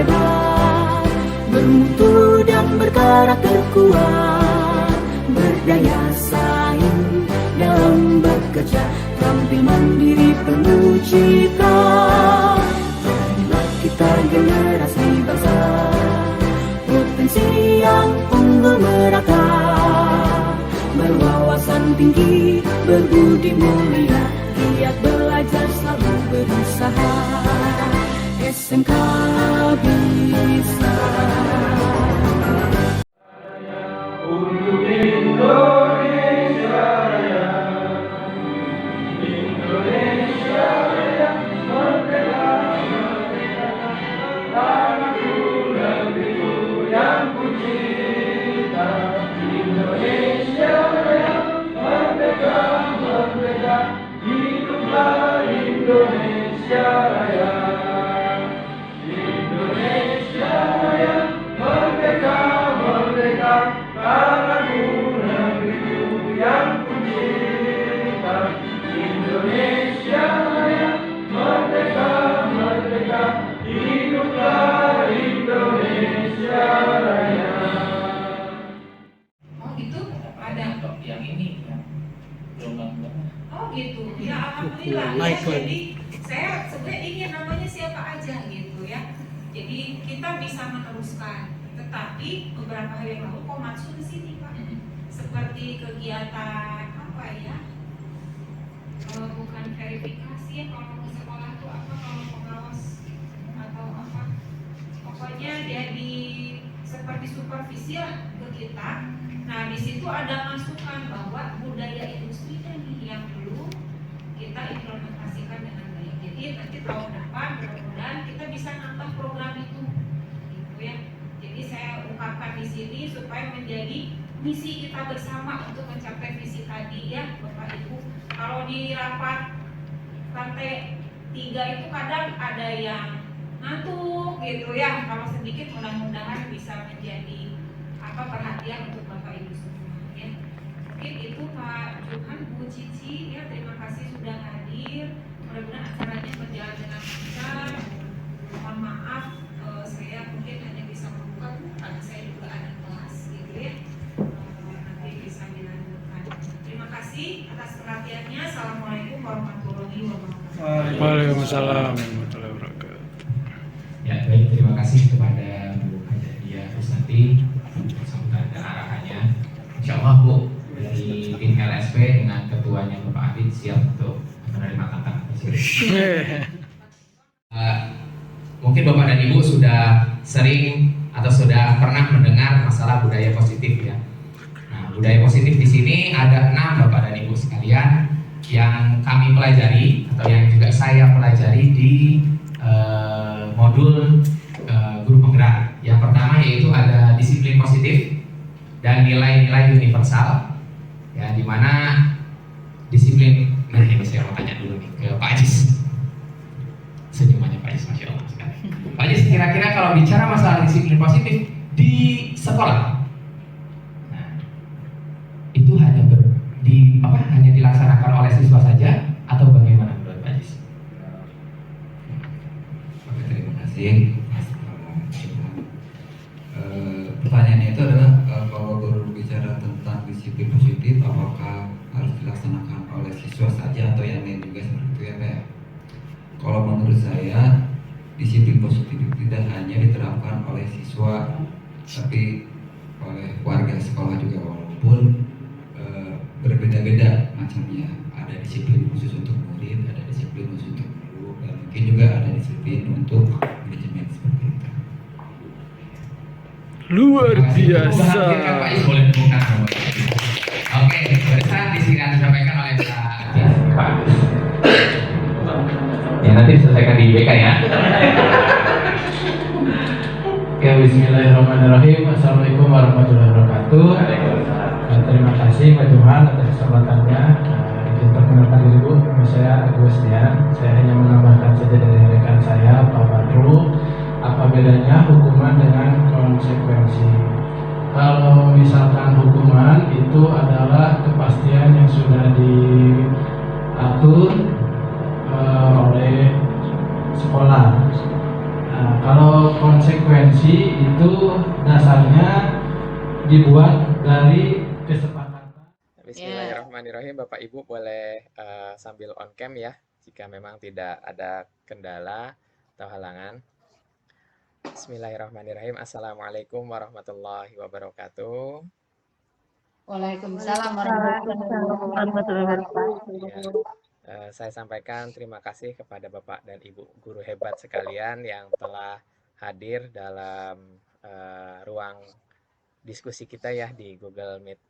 hebat, bermutu dan berkarakter kuat, berdaya saing dalam bekerja, tampil mandiri penuh cita. Marilah kita generasi bangsa, potensi yang unggul merata, berwawasan tinggi, berbudi mulia, giat belajar selalu berusaha. SMK bisa. Untuk Indonesia Raya, Indonesia Raya, merdeka, merdeka, tanahku negeriku yang ku cinta. Indonesia Raya, merdeka, merdeka, hiduplah Indonesia Raya. Indonesia Raya, merdeka, merdeka, tanahku negeriku yang ku cinta. Indonesia Raya, merdeka, merdeka, hiduplah Indonesia Raya. Oh gitu, ada yang ini yang gelombang. oh gitu, ya alhamdulillah ya. Jadi saya sebenarnya ingin namanya siapa aja gitu ya. Jadi kita bisa meneruskan, tetapi beberapa hari yang lalu Komatsu di sini Pak, seperti kegiatan apa ya? Bukan verifikasi ya, kalau ke sekolah itu apa, kalau pengawas atau apa? Pokoknya jadi seperti supervisi lah ke kita. Nah di situ ada masukan bahwa budaya industri ini yang dulu kita implementasikan dengan baik. Jadi nanti tahun depan mudah-mudahan kita bisa nambah program itu, gitu ya. Jadi saya ungkapkan di sini supaya menjadi misi kita bersama untuk mencapai visi tadi ya Bapak Ibu. Kalau di rapat lantai 3 itu kadang ada yang ngantuk gitu ya. Kalau sedikit mudah-mudahan bisa menjadi perhatian untuk Bapak Ibu semua ya. Mungkin itu Pak Johan, Bu Cici ya, terima kasih sudah hadir. Mudah-mudahan acaranya berjalan dengan lancar. Mohon maaf saya mungkin hanya bisa membuka karena saya juga ada kelas gitu ya. Nanti bisa dilanjutkan. Terima kasih atas perhatiannya. Assalamualaikum warahmatullahi wabarakatuh. Waalaikumsalam warahmatullahi wabarakatuh. Ya baik, terima kasih kepada Bu Hajadia Rusnati sambutan dan arahannya. Insya Allah Bu, dari tim LSP dengan ketuanya Bapak Adit siap untuk menerima tantangan tersebut. Mungkin Bapak dan Ibu sudah sering atau sudah pernah mendengar masalah budaya positif ya. Nah, budaya positif di sini ada 6 Bapak dan Ibu sekalian yang kami pelajari atau yang juga saya pelajari di modul guru penggerak. Yang pertama yaitu ada disiplin positif dan nilai-nilai universal ya, di mana disiplin. Nah ini saya mau tanya dulu nih ke Pak Ajis, senyumannya Pak Ajis masya Allah sekali. Pak Ajis, kira-kira kalau bicara masalah disiplin positif di sekolah, nah, itu hanya hanya dilaksanakan oleh siswa saja atau bagaimana menurut Pak Ajis? Oke, terima kasih. Pertanyaannya itu adalah kalau guru bicara tentang disiplin positif, apakah harus dilaksanakan oleh siswa saja atau yang lain juga seperti itu ya Pak ya? Kalau menurut saya disiplin positif tidak hanya diterapkan oleh siswa, tapi oleh warga sekolah juga, walaupun berbeda-beda macamnya. Ada disiplin khusus untuk murid, ada disiplin khusus untuk guru, dan mungkin juga ada disiplin untuk manajemen seperti itu. Luar biasa. Oke, barusan disampaikan oleh Pak Agus. Ya nanti diselesaikan di BK ya. Oke, bismillahirrahmanirrahim. Assalamualaikum warahmatullahi wabarakatuh. Terima kasih Pak Johan atas kesempatannya. Izin perkenalkan diri Bu, nama saya Agus Dian. Saya hanya menambahkan saja dari rekan saya Pak Badru. Apa bedanya hukuman dengan konsekuensi? Kalau misalkan hukuman itu adalah kepastian yang sudah diatur oleh sekolah. Nah, kalau konsekuensi diskusi itu dasarnya dibuat dari kesepakatan. Bismillahirrahmanirrahim. Bapak Ibu boleh sambil on cam ya, jika memang tidak ada kendala atau halangan. Bismillahirrahmanirrahim. Assalamualaikum warahmatullahi wabarakatuh. Waalaikumsalam warahmatullahi wabarakatuh. Ya, saya sampaikan terima kasih kepada Bapak dan Ibu guru hebat sekalian yang telah hadir dalam ruang diskusi kita ya di Google Meet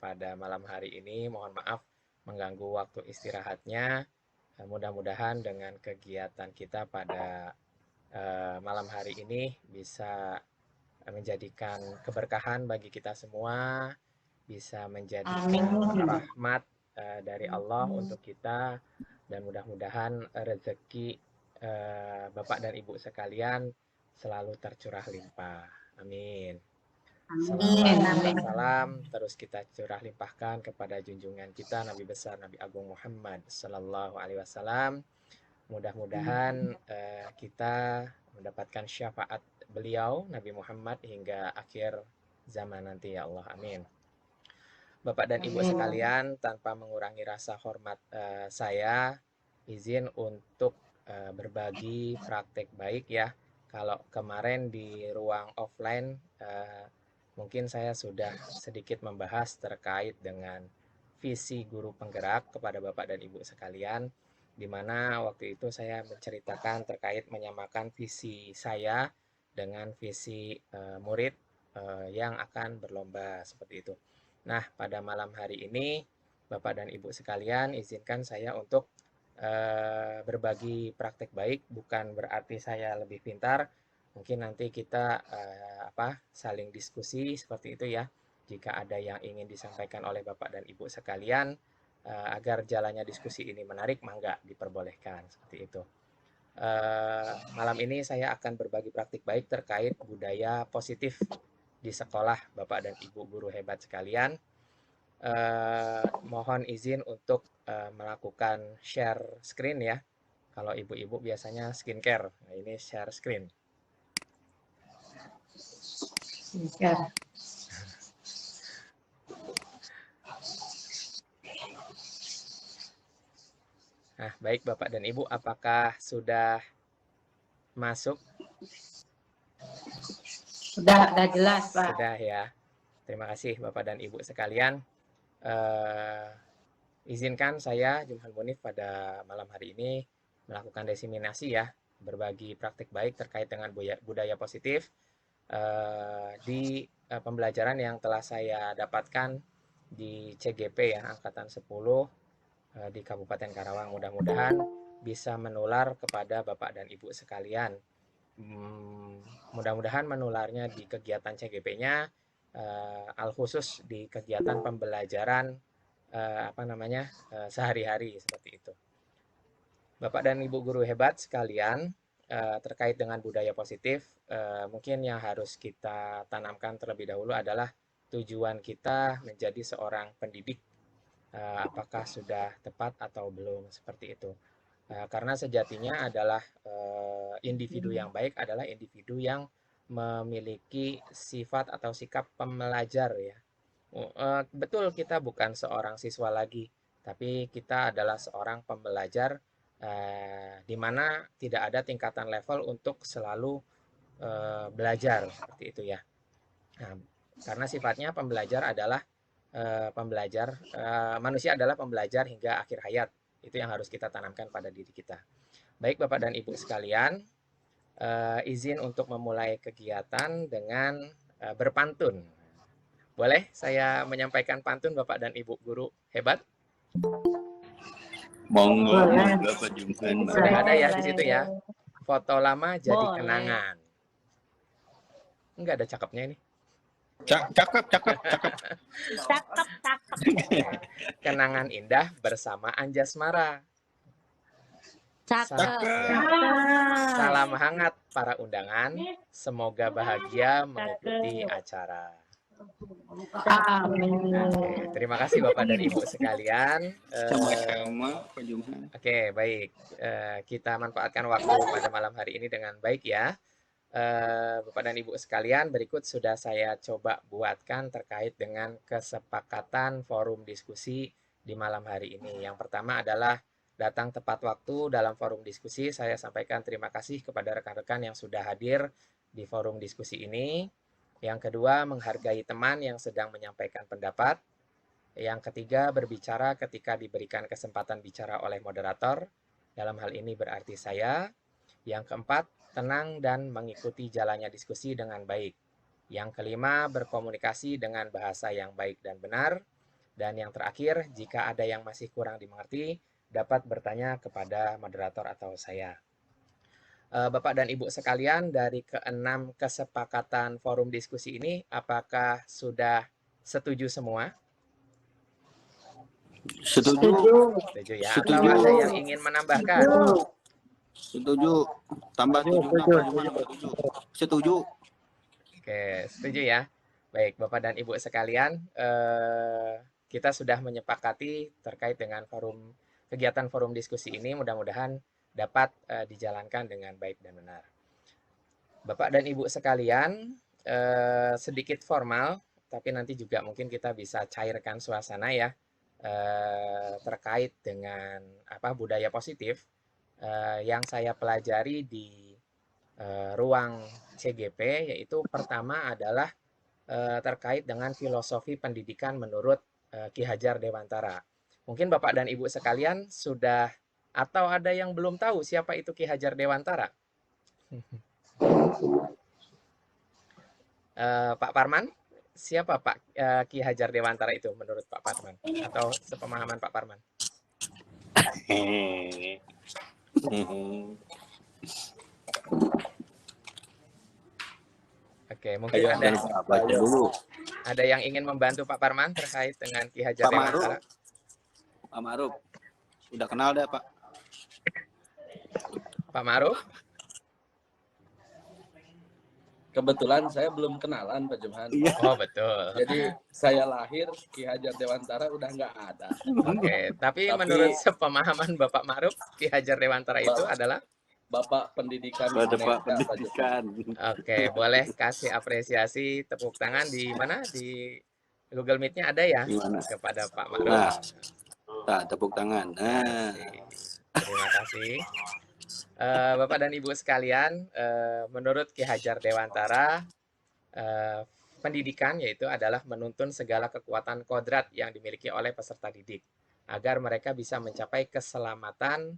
pada malam hari ini. Mohon maaf mengganggu waktu istirahatnya. Mudah-mudahan dengan kegiatan kita pada malam hari ini bisa menjadikan keberkahan bagi kita semua, bisa menjadikan rahmat dari Allah untuk kita, dan mudah-mudahan rezeki Bapak dan Ibu sekalian selalu tercurah limpah. Amin. Salam terus kita curah limpahkan kepada junjungan kita Nabi besar Nabi Agung Muhammad Sallallahu Alaihi Wasallam. Mudah-mudahan kita mendapatkan syafaat beliau Nabi Muhammad hingga akhir zaman nanti ya Allah. Amin. Bapak dan Ibu sekalian, tanpa mengurangi rasa hormat saya izin untuk berbagi praktek baik ya. Kalau kemarin di ruang offline mungkin saya sudah sedikit membahas terkait dengan visi guru penggerak kepada Bapak dan Ibu sekalian, di mana waktu itu saya menceritakan terkait menyamakan visi saya dengan visi murid yang akan berlomba seperti itu. Nah, pada malam hari ini Bapak dan Ibu sekalian, izinkan saya untuk berbagi praktek baik, bukan berarti saya lebih pintar. Mungkin nanti kita saling diskusi seperti itu ya. Jika ada yang ingin disampaikan oleh Bapak dan Ibu sekalian, agar jalannya diskusi ini menarik, mangga diperbolehkan seperti itu. Malam ini saya akan berbagi praktik baik terkait budaya positif di sekolah Bapak dan Ibu guru hebat sekalian. Mohon izin untuk melakukan share screen ya. Kalau ibu-ibu biasanya skincare, nah ini share screen. Nah, baik Bapak dan Ibu, apakah sudah masuk? Sudah jelas, Pak. Sudah ya. Terima kasih Bapak dan Ibu sekalian. Izinkan saya Jumhan Munif pada malam hari ini melakukan diseminasi ya, berbagi praktik baik terkait dengan budaya positif di pembelajaran yang telah saya dapatkan di CGP ya, Angkatan 10 di Kabupaten Karawang. Mudah-mudahan bisa menular kepada Bapak dan Ibu sekalian. Mudah-mudahan menularnya di kegiatan CGP-nya, al khusus di kegiatan pembelajaran sehari-hari seperti itu. Bapak dan Ibu guru hebat sekalian, terkait dengan budaya positif, mungkin yang harus kita tanamkan terlebih dahulu adalah tujuan kita menjadi seorang pendidik. Apakah sudah tepat atau belum seperti itu. Karena sejatinya adalah individu yang baik adalah individu yang memiliki sifat atau sikap pembelajar ya. Betul kita bukan seorang siswa lagi, tapi kita adalah seorang pembelajar di mana tidak ada tingkatan level untuk selalu belajar seperti itu ya. Nah, karena sifatnya pembelajar adalah manusia adalah pembelajar hingga akhir hayat. Itu yang harus kita tanamkan pada diri kita. Baik Bapak dan Ibu sekalian, izin untuk memulai kegiatan dengan berpantun. Boleh saya menyampaikan pantun Bapak dan Ibu guru hebat? Monggo Pak Jumhan. Sudah ada ya di situ ya. Foto lama jadi kenangan. Enggak ada cakepnya ini. Cakep. Kenangan indah bersama Anjasmara. Cakep. Salam hangat para undangan. Semoga bahagia mengikuti acara. Amin. Oke, terima kasih Bapak dan Ibu sekalian. Sama-sama Pak Jumhan. Oke, baik. Kita manfaatkan waktu pada malam hari ini dengan baik ya. Bapak dan Ibu sekalian, berikut sudah saya coba buatkan terkait dengan kesepakatan forum diskusi di malam hari ini. Yang pertama adalah datang tepat waktu dalam forum diskusi. Saya sampaikan terima kasih kepada rekan-rekan yang sudah hadir di forum diskusi ini. Yang kedua, menghargai teman yang sedang menyampaikan pendapat. Yang ketiga, berbicara ketika diberikan kesempatan bicara oleh moderator. Dalam hal ini berarti saya. Yang keempat, tenang dan mengikuti jalannya diskusi dengan baik. Yang kelima, berkomunikasi dengan bahasa yang baik dan benar. Dan yang terakhir, jika ada yang masih kurang dimengerti, dapat bertanya kepada moderator atau saya. Bapak dan Ibu sekalian, dari keenam kesepakatan forum diskusi ini, apakah sudah setuju semua? Setuju. Setuju ya? Setuju. Atau ada yang ingin menambahkan? Setuju. Tambah 7 Setuju. Oke, setuju ya. Baik, Bapak dan Ibu sekalian, kita sudah menyepakati terkait dengan kegiatan forum diskusi ini. Mudah-mudahan dapat dijalankan dengan baik dan benar. Bapak dan Ibu sekalian, sedikit formal, tapi nanti juga mungkin kita bisa cairkan suasana ya, terkait dengan budaya positif yang saya pelajari di ruang CGP, yaitu pertama adalah terkait dengan filosofi pendidikan menurut Ki Hajar Dewantara. Mungkin Bapak dan Ibu sekalian sudah atau ada yang belum tahu siapa itu Ki Hajar Dewantara? Pak Parman, siapa Pak Ki Hajar Dewantara itu menurut Pak Parman? Atau sepemahaman Pak Parman? Oke, mungkin ada yang ingin membantu Pak Parman terkait dengan Ki Hajar Dewantara. Pak Ma'ruf. Udah kenal deh, Pak. Pak Ma'ruf? Kebetulan saya belum kenalan Pak Jumhan. Oh betul. Jadi saya lahir Ki Hajar Dewantara udah nggak ada. Oke, tapi menurut sepemahaman Bapak Ma'ruf, Ki Hajar Dewantara itu adalah Bapak Pendidikan. Bapak Pendidikan. Oke, boleh kasih apresiasi tepuk tangan di mana? Di Google Meet-nya ada ya? Gimana? Kepada Pak Ma'ruf. Nah, tepuk tangan. Terima kasih. Bapak dan Ibu sekalian, menurut Ki Hajar Dewantara, pendidikan yaitu adalah menuntun segala kekuatan kodrat yang dimiliki oleh peserta didik agar mereka bisa mencapai keselamatan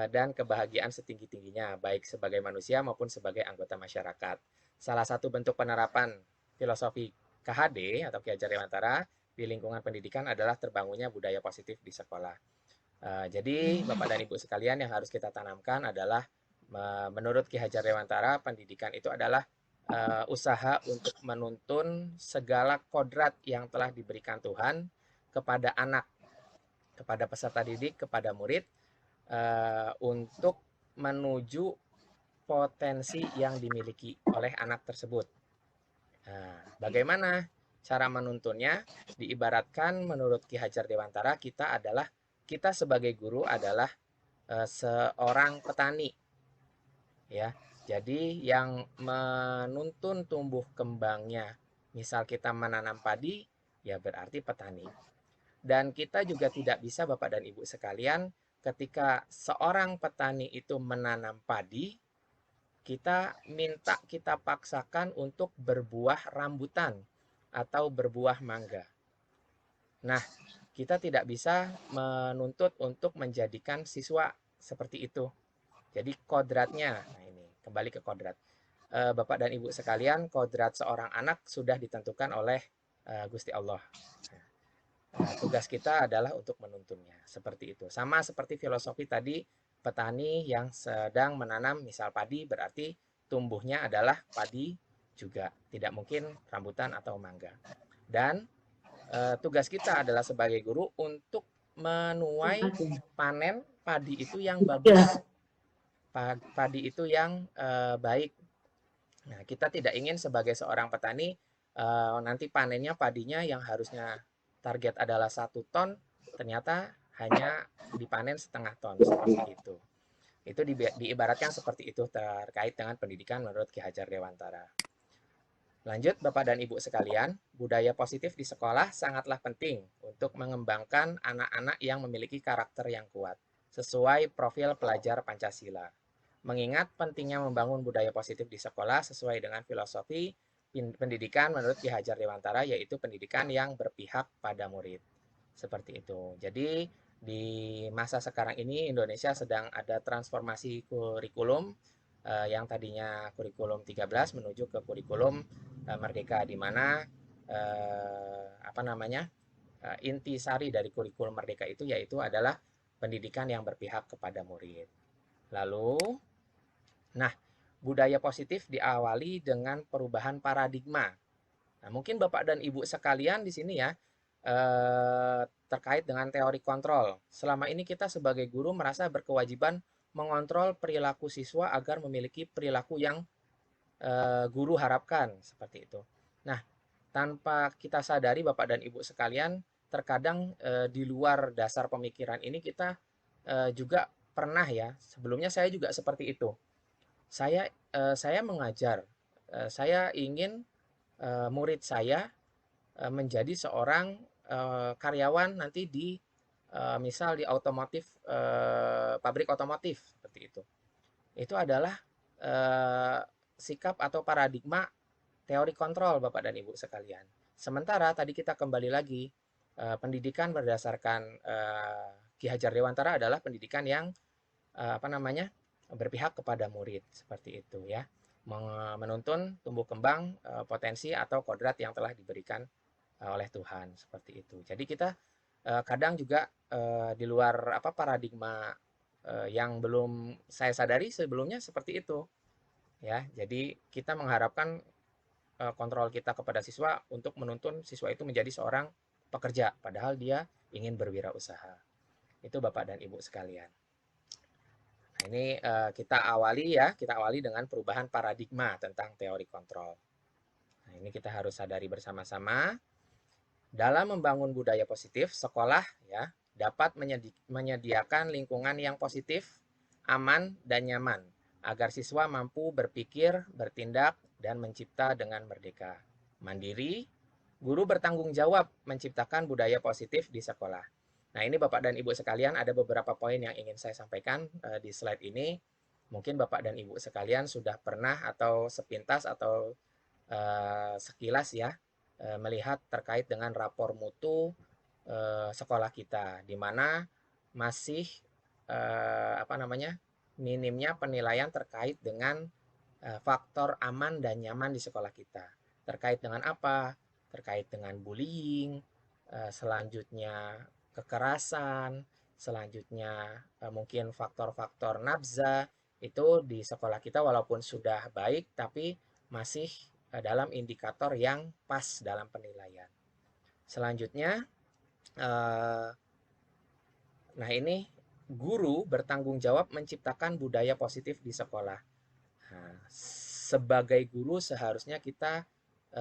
dan kebahagiaan setinggi-tingginya, baik sebagai manusia maupun sebagai anggota masyarakat. Salah satu bentuk penerapan filosofi KHD atau Ki Hajar Dewantara di lingkungan pendidikan adalah terbangunnya budaya positif di sekolah. Jadi Bapak dan Ibu sekalian, yang harus kita tanamkan adalah menurut Ki Hajar Dewantara, pendidikan itu adalah usaha untuk menuntun segala kodrat yang telah diberikan Tuhan kepada anak, kepada peserta didik, kepada murid, untuk menuju potensi yang dimiliki oleh anak tersebut. Bagaimana cara menuntunnya? Diibaratkan menurut Ki Hajar Dewantara, kita sebagai guru adalah seorang petani, ya. Jadi yang menuntun tumbuh kembangnya, misal kita menanam padi, ya berarti petani. Dan kita juga tidak bisa, Bapak dan Ibu sekalian, ketika seorang petani itu menanam padi, kita paksakan untuk berbuah rambutan atau berbuah mangga. Nah, kita tidak bisa menuntut untuk menjadikan siswa seperti itu. Jadi kodratnya, nah ini kembali ke kodrat. Bapak dan Ibu sekalian, kodrat seorang anak sudah ditentukan oleh Gusti Allah. Tugas kita adalah untuk menuntunnya, seperti itu. Sama seperti filosofi tadi, petani yang sedang menanam misal padi, berarti tumbuhnya adalah padi juga. Tidak mungkin rambutan atau mangga. Dan tugas kita adalah sebagai guru untuk menuai panen padi itu yang bagus, padi itu yang baik. Nah, kita tidak ingin sebagai seorang petani nanti panennya padinya yang harusnya target adalah 1 ton, ternyata hanya dipanen setengah ton, seperti itu. Itu diibaratkan seperti itu terkait dengan pendidikan menurut Ki Hajar Dewantara. Lanjut Bapak dan Ibu sekalian, budaya positif di sekolah sangatlah penting untuk mengembangkan anak-anak yang memiliki karakter yang kuat, sesuai profil pelajar Pancasila. Mengingat pentingnya membangun budaya positif di sekolah sesuai dengan filosofi pendidikan menurut Ki Hajar Dewantara, yaitu pendidikan yang berpihak pada murid. Seperti itu. Jadi di masa sekarang ini Indonesia sedang ada transformasi kurikulum yang tadinya kurikulum 13 menuju ke kurikulum Merdeka, di mana inti sari dari kurikulum Merdeka itu yaitu adalah pendidikan yang berpihak kepada murid. Lalu, budaya positif diawali dengan perubahan paradigma. Nah, mungkin Bapak dan Ibu sekalian di sini ya, terkait dengan teori kontrol. Selama ini kita sebagai guru merasa berkewajiban mengontrol perilaku siswa agar memiliki perilaku yang guru harapkan, seperti itu. Nah, tanpa kita sadari Bapak dan Ibu sekalian, terkadang di luar dasar pemikiran ini kita juga pernah ya, sebelumnya saya juga seperti itu. Saya mengajar, saya ingin murid saya menjadi seorang karyawan nanti di misal di otomotif, pabrik otomotif, seperti itu. Itu adalah sikap atau paradigma teori kontrol Bapak dan Ibu sekalian. Sementara tadi kita kembali lagi, pendidikan berdasarkan Ki Hajar Dewantara adalah pendidikan yang berpihak kepada murid, seperti itu ya. Menuntun tumbuh kembang potensi atau kodrat yang telah diberikan oleh Tuhan, seperti itu. Jadi kita kadang juga di luar paradigma yang belum saya sadari sebelumnya seperti itu ya. Jadi kita mengharapkan kontrol kita kepada siswa untuk menuntun siswa itu menjadi seorang pekerja, padahal dia ingin berwirausaha. Itu Bapak dan Ibu sekalian. Nah, ini kita awali dengan perubahan paradigma tentang teori kontrol. Nah, ini kita harus sadari bersama-sama. Dalam membangun budaya positif, sekolah ya dapat menyediakan lingkungan yang positif, aman, dan nyaman agar siswa mampu berpikir, bertindak, dan mencipta dengan merdeka. Mandiri, guru bertanggung jawab menciptakan budaya positif di sekolah. Nah, ini Bapak dan Ibu sekalian, ada beberapa poin yang ingin saya sampaikan di slide ini. Mungkin Bapak dan Ibu sekalian sudah pernah atau sepintas atau sekilas ya melihat terkait dengan rapor mutu sekolah kita, di mana masih minimnya penilaian terkait dengan faktor aman dan nyaman di sekolah kita. Terkait dengan apa? Terkait dengan bullying, selanjutnya kekerasan, selanjutnya mungkin faktor-faktor nafza, itu di sekolah kita walaupun sudah baik tapi masih dalam indikator yang pas dalam penilaian. Selanjutnya, nah ini guru bertanggung jawab menciptakan budaya positif di sekolah. Nah, sebagai guru seharusnya kita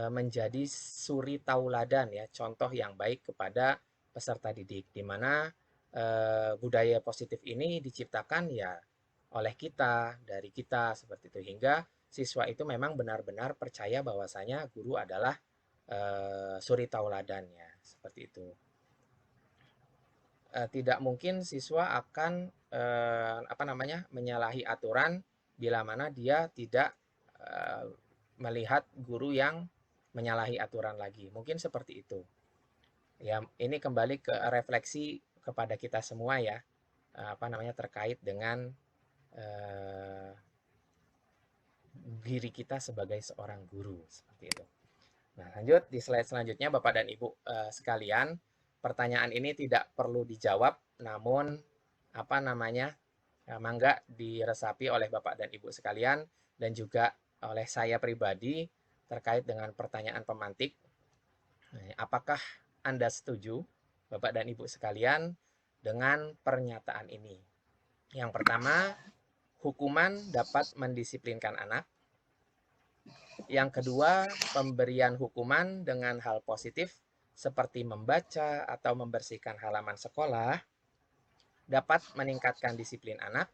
menjadi suri tauladan ya, contoh yang baik kepada peserta didik, di mana budaya positif ini diciptakan ya oleh kita, dari kita, seperti itu, hingga siswa itu memang benar-benar percaya bahwasanya guru adalah suri tauladannya, seperti itu. Tidak mungkin siswa akan menyalahi aturan bila mana dia tidak melihat guru yang menyalahi aturan lagi. Mungkin seperti itu. Ya, ini kembali ke refleksi kepada kita semua ya, terkait dengan diri kita sebagai seorang guru, seperti itu. Nah, lanjut di slide selanjutnya Bapak dan Ibu sekalian, pertanyaan ini tidak perlu dijawab, namun mangga diresapi oleh Bapak dan Ibu sekalian dan juga oleh saya pribadi terkait dengan pertanyaan pemantik. Apakah Anda setuju, Bapak dan Ibu sekalian, dengan pernyataan ini? Yang pertama, hukuman dapat mendisiplinkan anak. Yang kedua, pemberian hukuman dengan hal positif seperti membaca atau membersihkan halaman sekolah dapat meningkatkan disiplin anak.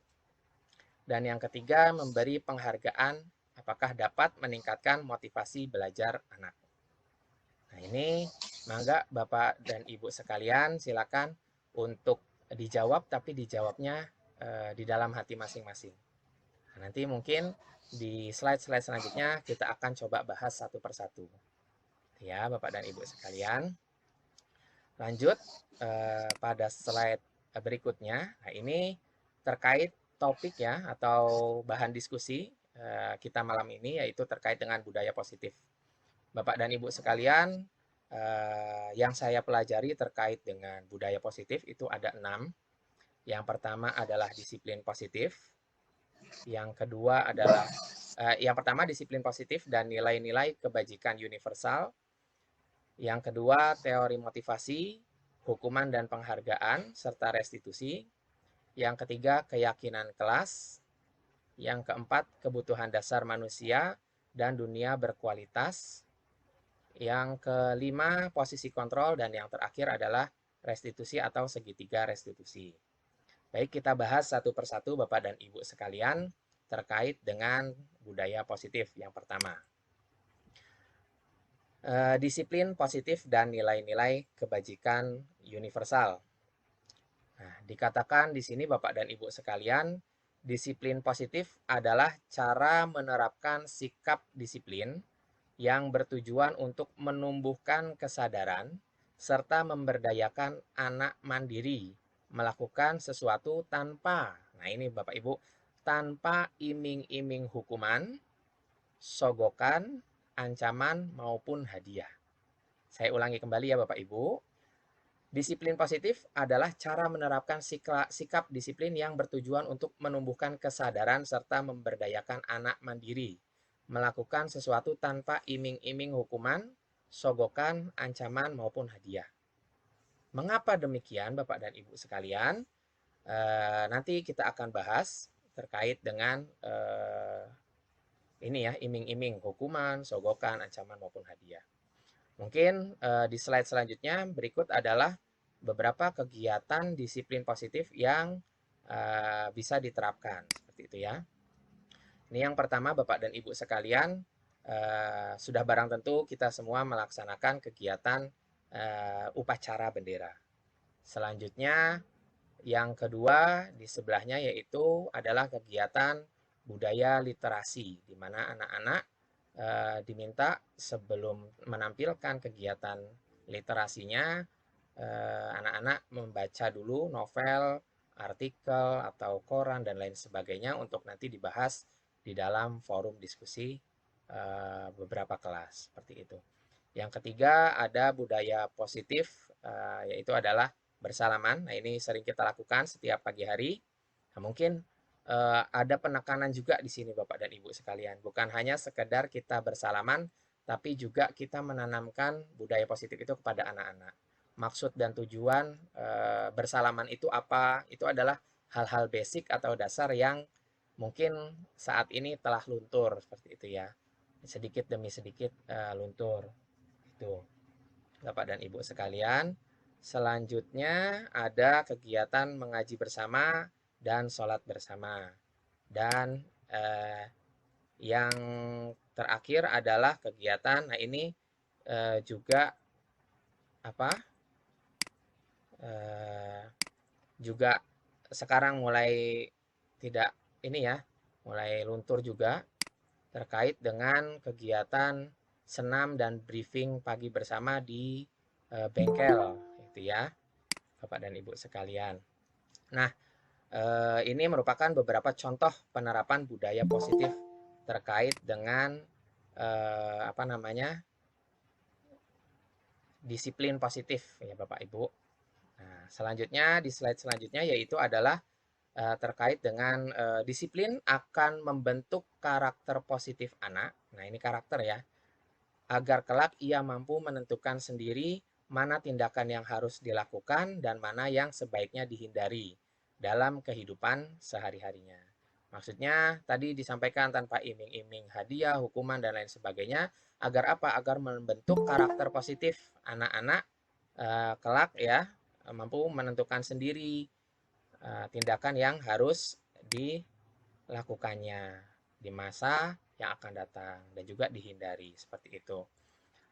Dan yang ketiga, memberi penghargaan apakah dapat meningkatkan motivasi belajar anak. Nah, ini mangga Bapak dan Ibu sekalian silakan untuk dijawab, tapi dijawabnya di dalam hati masing-masing. Nah, nanti mungkin di slide-slide selanjutnya kita akan coba bahas satu persatu. Ya, Bapak dan Ibu sekalian. Lanjut pada slide berikutnya. Nah, ini terkait topik ya atau bahan diskusi kita malam ini, yaitu terkait dengan budaya positif. Bapak dan Ibu sekalian, yang saya pelajari terkait dengan budaya positif itu ada 6. Yang pertama adalah disiplin positif. Yang kedua adalah yang pertama disiplin positif dan nilai-nilai kebajikan universal. Yang kedua teori motivasi, hukuman dan penghargaan, serta restitusi. Yang ketiga keyakinan kelas. Yang keempat kebutuhan dasar manusia dan dunia berkualitas. Yang kelima posisi kontrol, dan yang terakhir adalah restitusi atau segitiga restitusi. Baik, kita bahas satu persatu Bapak dan Ibu sekalian terkait dengan budaya positif. Yang pertama, disiplin positif dan nilai-nilai kebajikan universal. Nah, dikatakan di sini Bapak dan Ibu sekalian, disiplin positif adalah cara menerapkan sikap disiplin yang bertujuan untuk menumbuhkan kesadaran serta memberdayakan anak mandiri melakukan sesuatu tanpa, nah ini Bapak Ibu, tanpa iming-iming hukuman, sogokan, ancaman maupun hadiah. Saya ulangi kembali ya Bapak Ibu. Disiplin positif adalah cara menerapkan sikap disiplin yang bertujuan untuk menumbuhkan kesadaran serta memberdayakan anak mandiri melakukan sesuatu tanpa iming-iming hukuman, sogokan, ancaman maupun hadiah. Mengapa demikian Bapak dan Ibu sekalian? Nanti kita akan bahas terkait dengan ini ya, iming-iming hukuman, sogokan, ancaman maupun hadiah. Mungkin di slide selanjutnya berikut adalah beberapa kegiatan disiplin positif yang bisa diterapkan seperti itu ya. Ini yang pertama Bapak dan Ibu sekalian, sudah barang tentu kita semua melaksanakan kegiatan upacara bendera. Selanjutnya yang kedua di sebelahnya yaitu adalah kegiatan budaya literasi, di mana anak-anak diminta sebelum menampilkan kegiatan literasinya, anak-anak membaca dulu novel, artikel atau koran dan lain sebagainya untuk nanti dibahas di dalam forum diskusi beberapa kelas seperti itu. Yang ketiga ada budaya positif, yaitu adalah bersalaman. Nah, ini sering kita lakukan setiap pagi hari. Nah, mungkin ada penekanan juga di sini Bapak dan Ibu sekalian. Bukan hanya sekedar kita bersalaman, tapi juga kita menanamkan budaya positif itu kepada anak-anak. Maksud dan tujuan bersalaman itu apa? Itu adalah hal-hal basic atau dasar yang mungkin saat ini telah luntur seperti itu ya. Sedikit demi sedikit luntur. Itu Bapak dan Ibu sekalian. Selanjutnya ada kegiatan mengaji bersama dan sholat bersama. Dan yang terakhir adalah kegiatan, nah ini juga apa? Juga sekarang mulai tidak ini ya, mulai luntur juga terkait dengan kegiatan senam dan briefing pagi bersama di bengkel itu ya Bapak dan Ibu sekalian. Nah, ini merupakan beberapa contoh penerapan budaya positif terkait dengan disiplin positif ya Bapak Ibu. Nah, selanjutnya di slide selanjutnya yaitu adalah terkait dengan disiplin akan membentuk karakter positif anak. Nah, ini karakter ya. Agar kelak ia mampu menentukan sendiri mana tindakan yang harus dilakukan dan mana yang sebaiknya dihindari dalam kehidupan sehari-harinya. Maksudnya tadi disampaikan tanpa iming-iming hadiah, hukuman, dan lain sebagainya. Agar apa? Agar membentuk karakter positif anak-anak kelak ya, mampu menentukan sendiri tindakan yang harus lakukannya di masa yang akan datang dan juga dihindari seperti itu.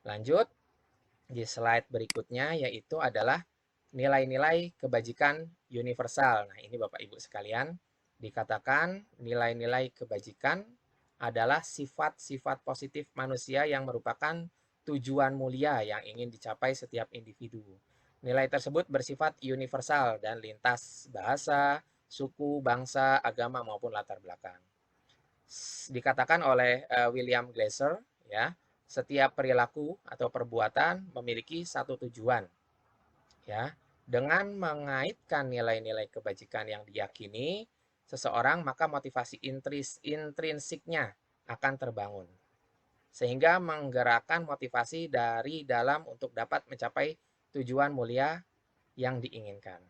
Lanjut di slide berikutnya yaitu adalah nilai-nilai kebajikan universal. Nah, ini Bapak Ibu sekalian, dikatakan nilai-nilai kebajikan adalah sifat-sifat positif manusia yang merupakan tujuan mulia yang ingin dicapai setiap individu. Nilai tersebut bersifat universal dan lintas bahasa, suku, bangsa, agama maupun latar belakang. Dikatakan oleh William Glasser, ya, setiap perilaku atau perbuatan memiliki satu tujuan. Ya, dengan mengaitkan nilai-nilai kebajikan yang diyakini seseorang, maka motivasi intrinsiknya akan terbangun. Sehingga menggerakkan motivasi dari dalam untuk dapat mencapai tujuan mulia yang diinginkan.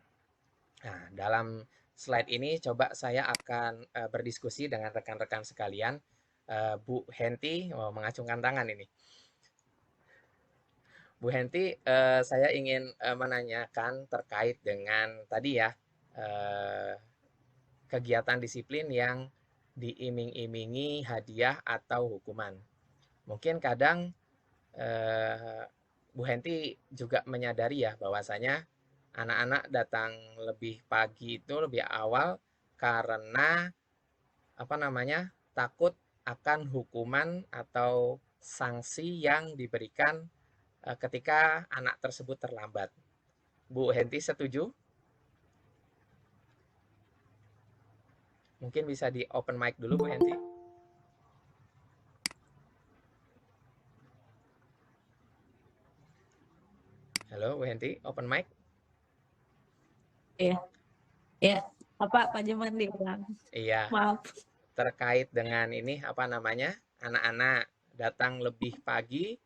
Nah, dalam slide ini coba saya akan berdiskusi dengan rekan-rekan sekalian. Bu Henti mengacungkan tangan ini. Bu Henti, saya ingin menanyakan terkait dengan tadi ya, kegiatan disiplin yang diiming-imingi hadiah atau hukuman. Mungkin kadang Bu Henti juga menyadari ya bahwasanya anak-anak datang lebih pagi itu lebih awal karena takut akan hukuman atau sanksi yang diberikan ketika anak tersebut terlambat. Bu Henti setuju? Mungkin bisa di open mic dulu Bu Henti. Halo Bu Henti, open mic. Iya. Ya, Pak Jemandi bilang. Iya. Maaf. Terkait dengan ini anak-anak datang lebih pagi,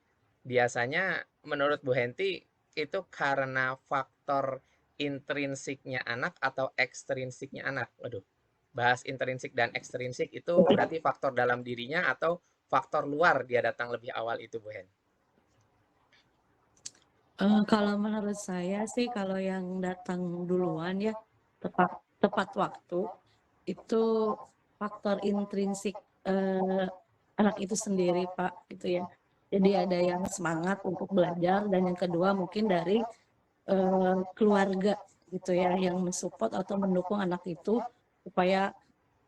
biasanya menurut Bu Henti itu karena faktor intrinsiknya anak atau ekstrinsiknya anak. Waduh, bahas intrinsik dan ekstrinsik itu berarti faktor dalam dirinya atau faktor luar dia datang lebih awal itu Bu Hen? Kalau menurut saya sih kalau yang datang duluan ya tepat waktu itu faktor intrinsik anak itu sendiri Pak gitu ya. Jadi ada yang semangat untuk belajar dan yang kedua mungkin dari keluarga gitu ya yang mensupport atau mendukung anak itu supaya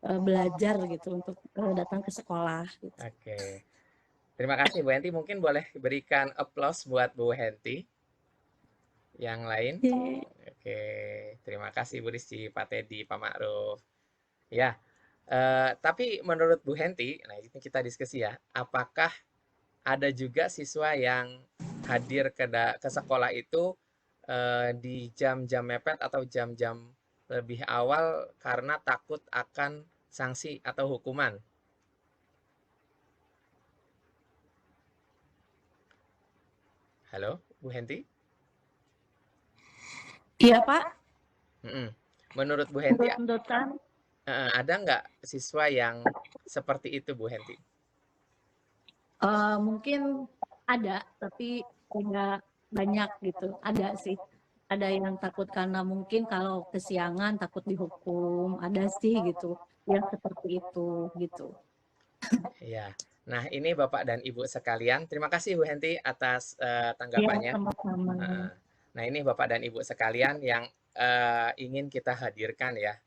belajar gitu untuk datang ke sekolah. Gitu. Oke, terima kasih Bu Henti. Mungkin boleh berikan applause buat Bu Henti. Yang lain? Oke, terima kasih Bu Rizky, Pak Teddy, Pak Ma'ruf. Ya, tapi menurut Bu Henti, nah ini kita diskusi ya, apakah ada juga siswa yang hadir ke sekolah itu di jam-jam mepet atau jam-jam lebih awal karena takut akan sanksi atau hukuman? Halo, Bu Henti? Iya Pak. Menurut Bu Henti, ada nggak siswa yang seperti itu Bu Henti? Mungkin ada, tapi nggak banyak gitu. Ada sih. Ada yang takut karena mungkin kalau kesiangan takut dihukum. Ada sih gitu. Yang seperti itu gitu. Iya. Nah, ini Bapak dan Ibu sekalian. Terima kasih Bu Henti atas tanggapannya. Ya, sama-sama. Nah, ini Bapak dan Ibu sekalian yang ingin kita hadirkan ya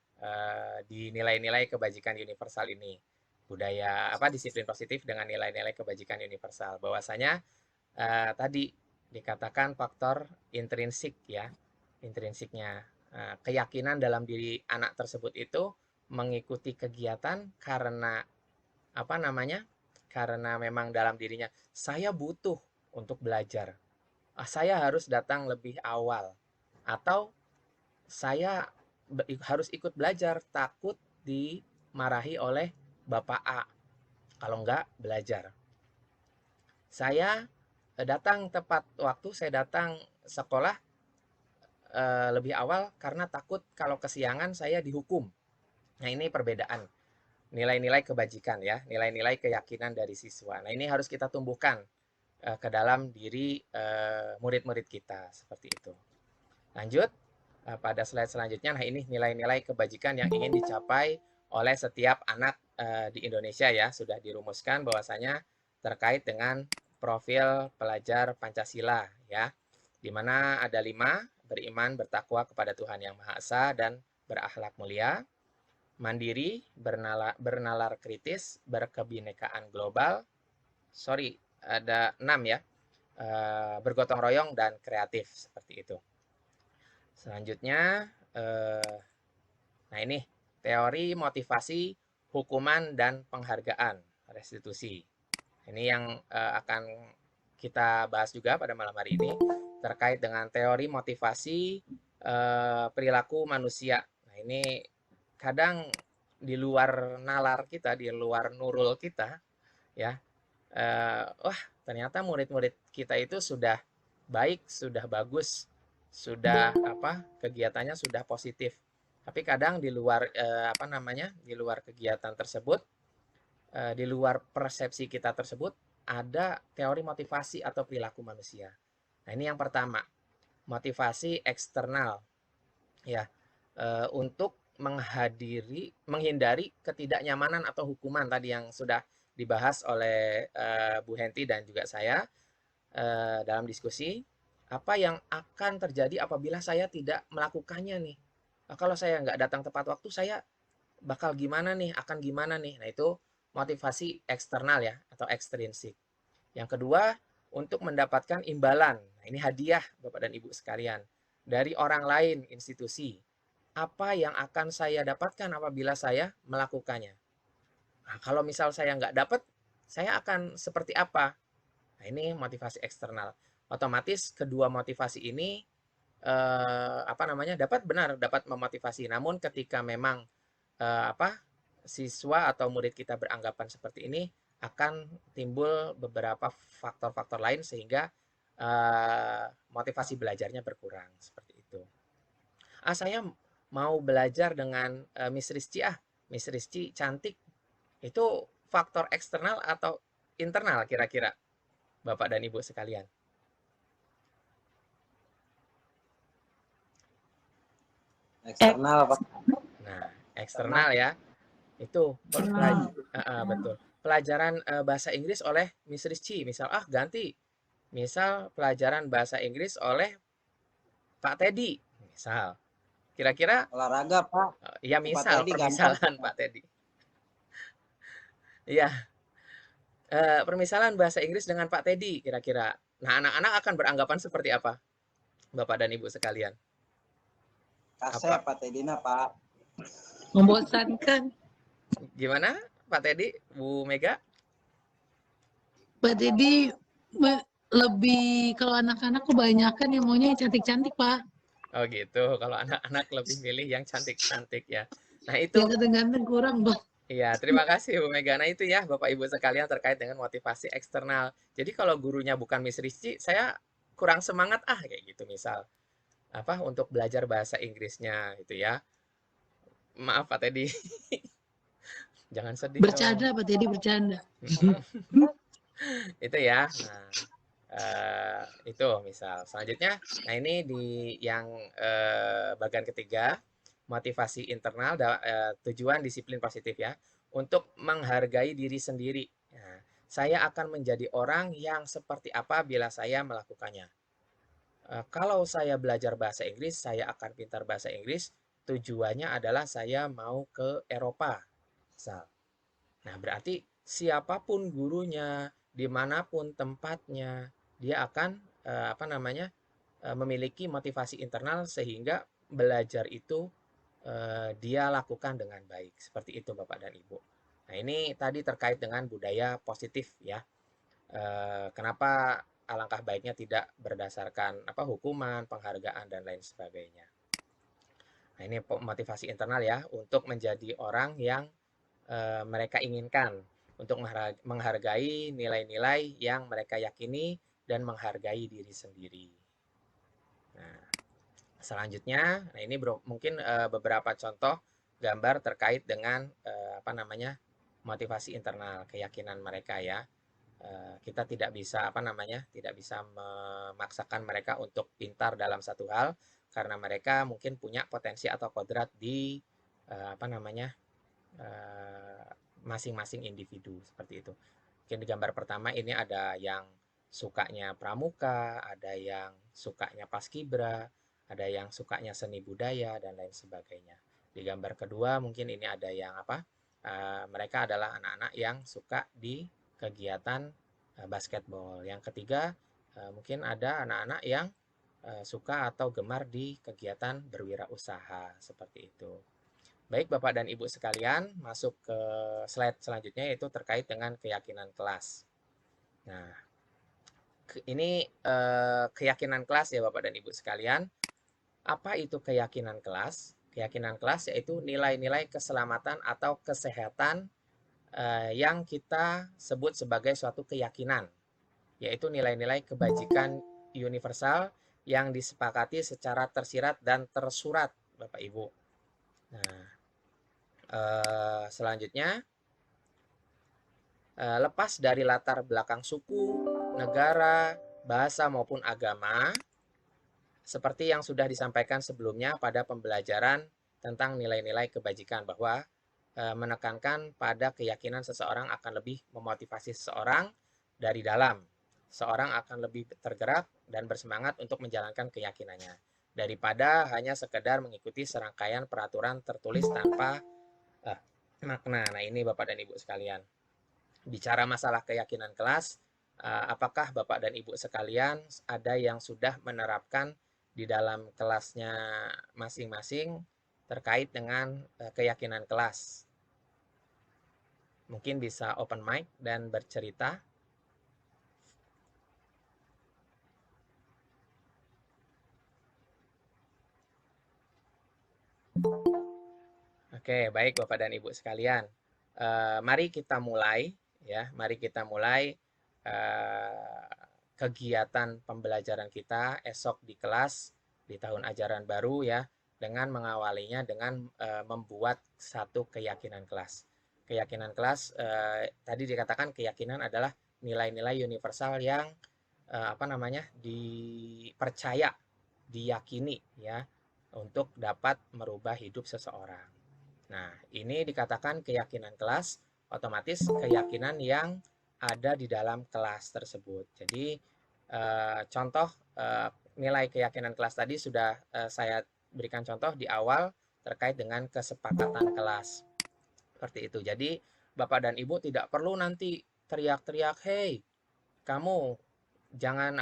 di nilai-nilai kebajikan universal ini. Budaya disiplin positif dengan nilai-nilai kebajikan universal. Bahwasanya tadi dikatakan faktor intrinsik ya, intrinsiknya keyakinan dalam diri anak tersebut itu mengikuti kegiatan karena karena memang dalam dirinya saya butuh untuk belajar. Saya harus datang lebih awal atau saya harus ikut belajar takut dimarahi oleh Bapak A kalau enggak belajar. Saya datang tepat waktu, saya datang sekolah lebih awal karena takut kalau kesiangan saya dihukum. Nah, ini perbedaan nilai-nilai kebajikan ya, nilai-nilai keyakinan dari siswa. Nah, ini harus kita tumbuhkan ke dalam diri murid-murid kita seperti itu. Lanjut pada slide selanjutnya. Nah, ini nilai-nilai kebajikan yang ingin dicapai oleh setiap anak di Indonesia ya, sudah dirumuskan bahwasanya terkait dengan profil pelajar Pancasila ya, di mana ada 5: beriman, bertakwa kepada Tuhan Yang Maha Esa dan berakhlak mulia, mandiri, bernalar kritis, berkebinekaan global, ada 6 ya, bergotong royong dan kreatif, seperti itu. Selanjutnya, nah ini teori motivasi, hukuman, dan penghargaan, restitusi. Ini yang akan kita bahas juga pada malam hari ini, terkait dengan teori motivasi perilaku manusia. Nah ini kadang di luar nalar kita, di luar nurul kita ya, wah ternyata murid-murid kita itu sudah baik, sudah bagus, sudah kegiatannya sudah positif. Tapi kadang di luar di luar kegiatan tersebut, di luar persepsi kita tersebut ada teori motivasi atau perilaku manusia. Nah, ini yang pertama, motivasi eksternal ya, untuk menghindari ketidaknyamanan atau hukuman tadi yang sudah dibahas oleh Bu Henti dan juga saya dalam diskusi. Apa yang akan terjadi apabila saya tidak melakukannya nih? Kalau saya nggak datang tepat waktu, saya bakal gimana nih? Akan gimana nih? Nah, itu motivasi eksternal ya, atau ekstrinsik. Yang kedua, untuk mendapatkan imbalan. Nah, ini hadiah Bapak dan Ibu sekalian dari orang lain, institusi. Apa yang akan saya dapatkan apabila saya melakukannya? Nah, kalau misal saya nggak dapat, saya akan seperti apa? Nah, ini motivasi eksternal. Otomatis kedua motivasi ini dapat memotivasi. Namun ketika memang siswa atau murid kita beranggapan seperti ini, akan timbul beberapa faktor-faktor lain sehingga motivasi belajarnya berkurang, seperti itu. Saya mau belajar dengan Miss Rizky, Miss Rizky cantik. Itu faktor eksternal atau internal kira-kira Bapak dan Ibu sekalian? Eksternal Pak. Nah, eksternal ya. Itu betul. Pelajaran bahasa Inggris oleh Miss Rizky, misal ganti. Misal pelajaran bahasa Inggris oleh Pak Teddy, misal. Kira-kira Olahraga Pak. ya misal, permisalan Pak Teddy. Iya. Permisalan bahasa Inggris dengan Pak Teddy kira-kira. Nah, anak-anak akan beranggapan seperti apa? Bapak dan Ibu sekalian. Kasep Pak Teddy Pak. Membosankan. Gimana Pak Teddy, Bu Mega? Pak Teddy lebih, kalau anak-anak kebanyakan yang maunya yang cantik-cantik Pak. Oh gitu, kalau anak-anak lebih milih yang cantik-cantik ya. Nah itu. Yang ganteng-ganteng kurang Pak. Iya, terima kasih Bu Mega. Nah itu ya Bapak Ibu sekalian terkait dengan motivasi eksternal. Jadi kalau gurunya bukan Miss Rizky, saya kurang semangat kayak gitu misal. Untuk belajar bahasa Inggrisnya gitu ya. Maaf Pak Teddy. Jangan sedih. Bercanda Pak Teddy, bercanda. Itu ya. Nah, itu misal. Selanjutnya, nah ini di yang bagian ketiga, motivasi internal, tujuan disiplin positif ya, untuk menghargai diri sendiri. Nah, saya akan menjadi orang yang seperti apa bila saya melakukannya. Kalau saya belajar bahasa Inggris, saya akan pintar bahasa Inggris. Tujuannya adalah saya mau ke Eropa, misal. Nah, berarti siapapun gurunya, dimanapun tempatnya, dia akan memiliki motivasi internal sehingga belajar itu dia lakukan dengan baik. Seperti itu Bapak dan Ibu. Nah, ini tadi terkait dengan budaya positif ya. Kenapa alangkah baiknya tidak berdasarkan hukuman, penghargaan dan lain sebagainya. Nah, ini motivasi internal ya, untuk menjadi orang yang mereka inginkan, untuk menghargai nilai-nilai yang mereka yakini dan menghargai diri sendiri. Nah, selanjutnya, nah ini mungkin beberapa contoh gambar terkait dengan motivasi internal, keyakinan mereka ya. Kita tidak bisa tidak bisa memaksakan mereka untuk pintar dalam satu hal karena mereka mungkin punya potensi atau kodrat di masing-masing individu seperti itu. Mungkin di gambar pertama ini ada yang sukanya pramuka, ada yang sukanya paskibra, ada yang sukanya seni budaya dan lain sebagainya. Di gambar kedua mungkin ini ada yang mereka adalah anak-anak yang suka di kegiatan basketball. Yang ketiga mungkin ada anak-anak yang suka atau gemar di kegiatan berwirausaha seperti itu. Baik Bapak dan Ibu sekalian, masuk ke slide selanjutnya yaitu terkait dengan keyakinan kelas. Nah, ini keyakinan kelas ya Bapak dan Ibu sekalian. Apa itu keyakinan kelas? Keyakinan kelas yaitu nilai-nilai keselamatan atau kesehatan yang kita sebut sebagai suatu keyakinan, yaitu nilai-nilai kebajikan universal yang disepakati secara tersirat dan tersurat Bapak Ibu. Nah, selanjutnya lepas dari latar belakang suku, negara, bahasa maupun agama, seperti yang sudah disampaikan sebelumnya pada pembelajaran tentang nilai-nilai kebajikan, bahwa menekankan pada keyakinan seseorang akan lebih memotivasi seseorang dari dalam. Seorang akan lebih tergerak dan bersemangat untuk menjalankan keyakinannya daripada hanya sekedar mengikuti serangkaian peraturan tertulis tanpa makna. Nah, ini Bapak dan Ibu sekalian. Bicara masalah keyakinan kelas, apakah Bapak dan Ibu sekalian ada yang sudah menerapkan di dalam kelasnya masing-masing terkait dengan keyakinan kelas? Mungkin bisa open mic dan bercerita. Oke, baik Bapak dan Ibu sekalian. Mari kita mulai ya, mari kita mulai kegiatan pembelajaran kita esok di kelas di tahun ajaran baru ya, dengan mengawalinya dengan membuat satu keyakinan kelas. Keyakinan kelas tadi dikatakan keyakinan adalah nilai-nilai universal yang dipercaya, diyakini ya, untuk dapat merubah hidup seseorang. Nah, ini dikatakan keyakinan kelas, otomatis keyakinan yang ada di dalam kelas tersebut. Jadi contoh nilai keyakinan kelas tadi sudah saya berikan contoh di awal terkait dengan kesepakatan kelas. Seperti itu. Jadi Bapak dan Ibu tidak perlu nanti teriak-teriak, "Hei, kamu jangan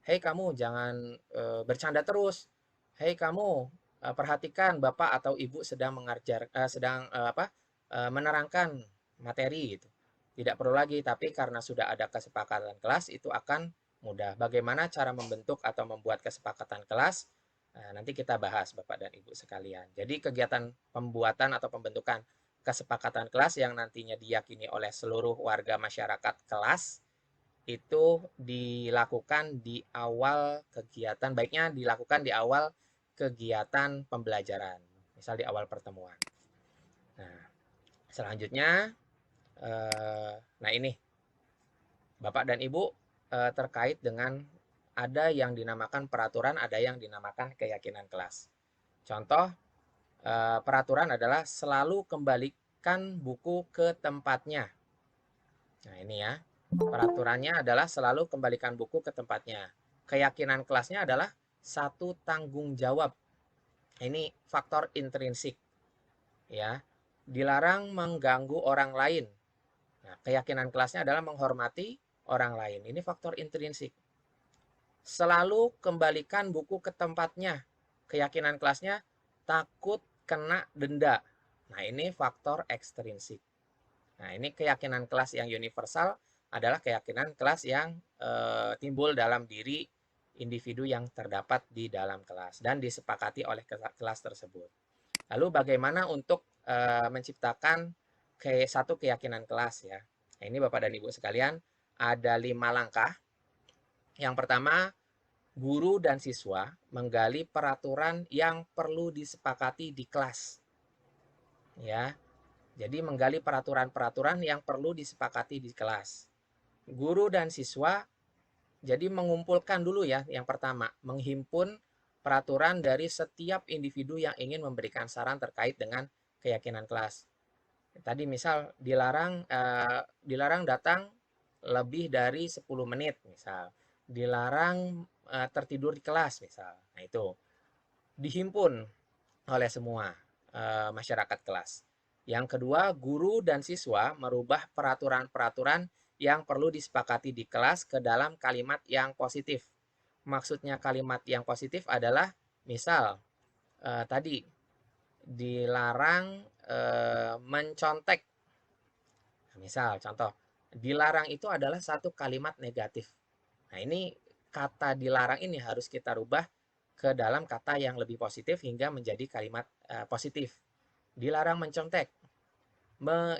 hei kamu jangan bercanda terus. Hei kamu perhatikan Bapak atau Ibu sedang menerangkan materi," gitu. Tidak perlu lagi, tapi karena sudah ada kesepakatan kelas itu akan mudah. Bagaimana cara membentuk atau membuat kesepakatan kelas? Nanti kita bahas Bapak dan Ibu sekalian. Jadi kegiatan pembuatan atau pembentukan kesepakatan kelas yang nantinya diyakini oleh seluruh warga masyarakat kelas itu dilakukan di awal kegiatan, baiknya dilakukan di awal kegiatan pembelajaran, misal di awal pertemuan. Nah, selanjutnya, nah ini Bapak dan Ibu terkait dengan ada yang dinamakan peraturan, ada yang dinamakan keyakinan kelas. Contoh peraturan adalah selalu kembalikan buku ke tempatnya. Nah ini ya, peraturannya adalah selalu kembalikan buku ke tempatnya. Keyakinan kelasnya adalah satu tanggung jawab. Ini faktor intrinsik. Ya, dilarang mengganggu orang lain. Nah, keyakinan kelasnya adalah menghormati orang lain. Ini faktor intrinsik. Selalu kembalikan buku ke tempatnya. Keyakinan kelasnya takut kena denda. Nah, ini faktor ekstrinsik. Nah, ini keyakinan kelas yang universal adalah keyakinan kelas yang timbul dalam diri individu yang terdapat di dalam kelas dan disepakati oleh kelas tersebut. Lalu bagaimana untuk menciptakan satu keyakinan kelas ya? Nah, ini Bapak dan Ibu sekalian, ada 5 langkah. Yang pertama, guru dan siswa menggali peraturan yang perlu disepakati di kelas. Ya. Jadi menggali peraturan-peraturan yang perlu disepakati di kelas. Guru dan siswa jadi mengumpulkan dulu ya, yang pertama, menghimpun peraturan dari setiap individu yang ingin memberikan saran terkait dengan keyakinan kelas. Tadi misal dilarang datang lebih dari 10 menit misal. Dilarang tertidur di kelas misal. Nah, itu dihimpun oleh semua masyarakat kelas. Yang kedua, guru dan siswa merubah peraturan-peraturan yang perlu disepakati di kelas ke dalam kalimat yang positif. Maksudnya kalimat yang positif adalah misal tadi dilarang mencontek. Misal contoh, dilarang itu adalah satu kalimat negatif. Nah, ini kata dilarang ini harus kita rubah ke dalam kata yang lebih positif hingga menjadi kalimat positif. Dilarang mencontek.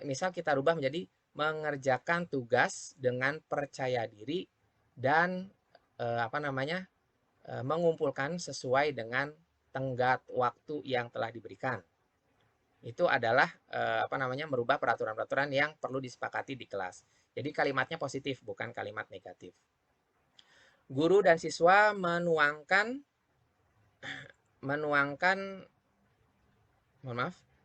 Misal kita rubah menjadi mengerjakan tugas dengan percaya diri dan mengumpulkan sesuai dengan tenggat waktu yang telah diberikan. Itu adalah merubah peraturan-peraturan yang perlu disepakati di kelas. Jadi kalimatnya positif, bukan kalimat negatif. Guru dan siswa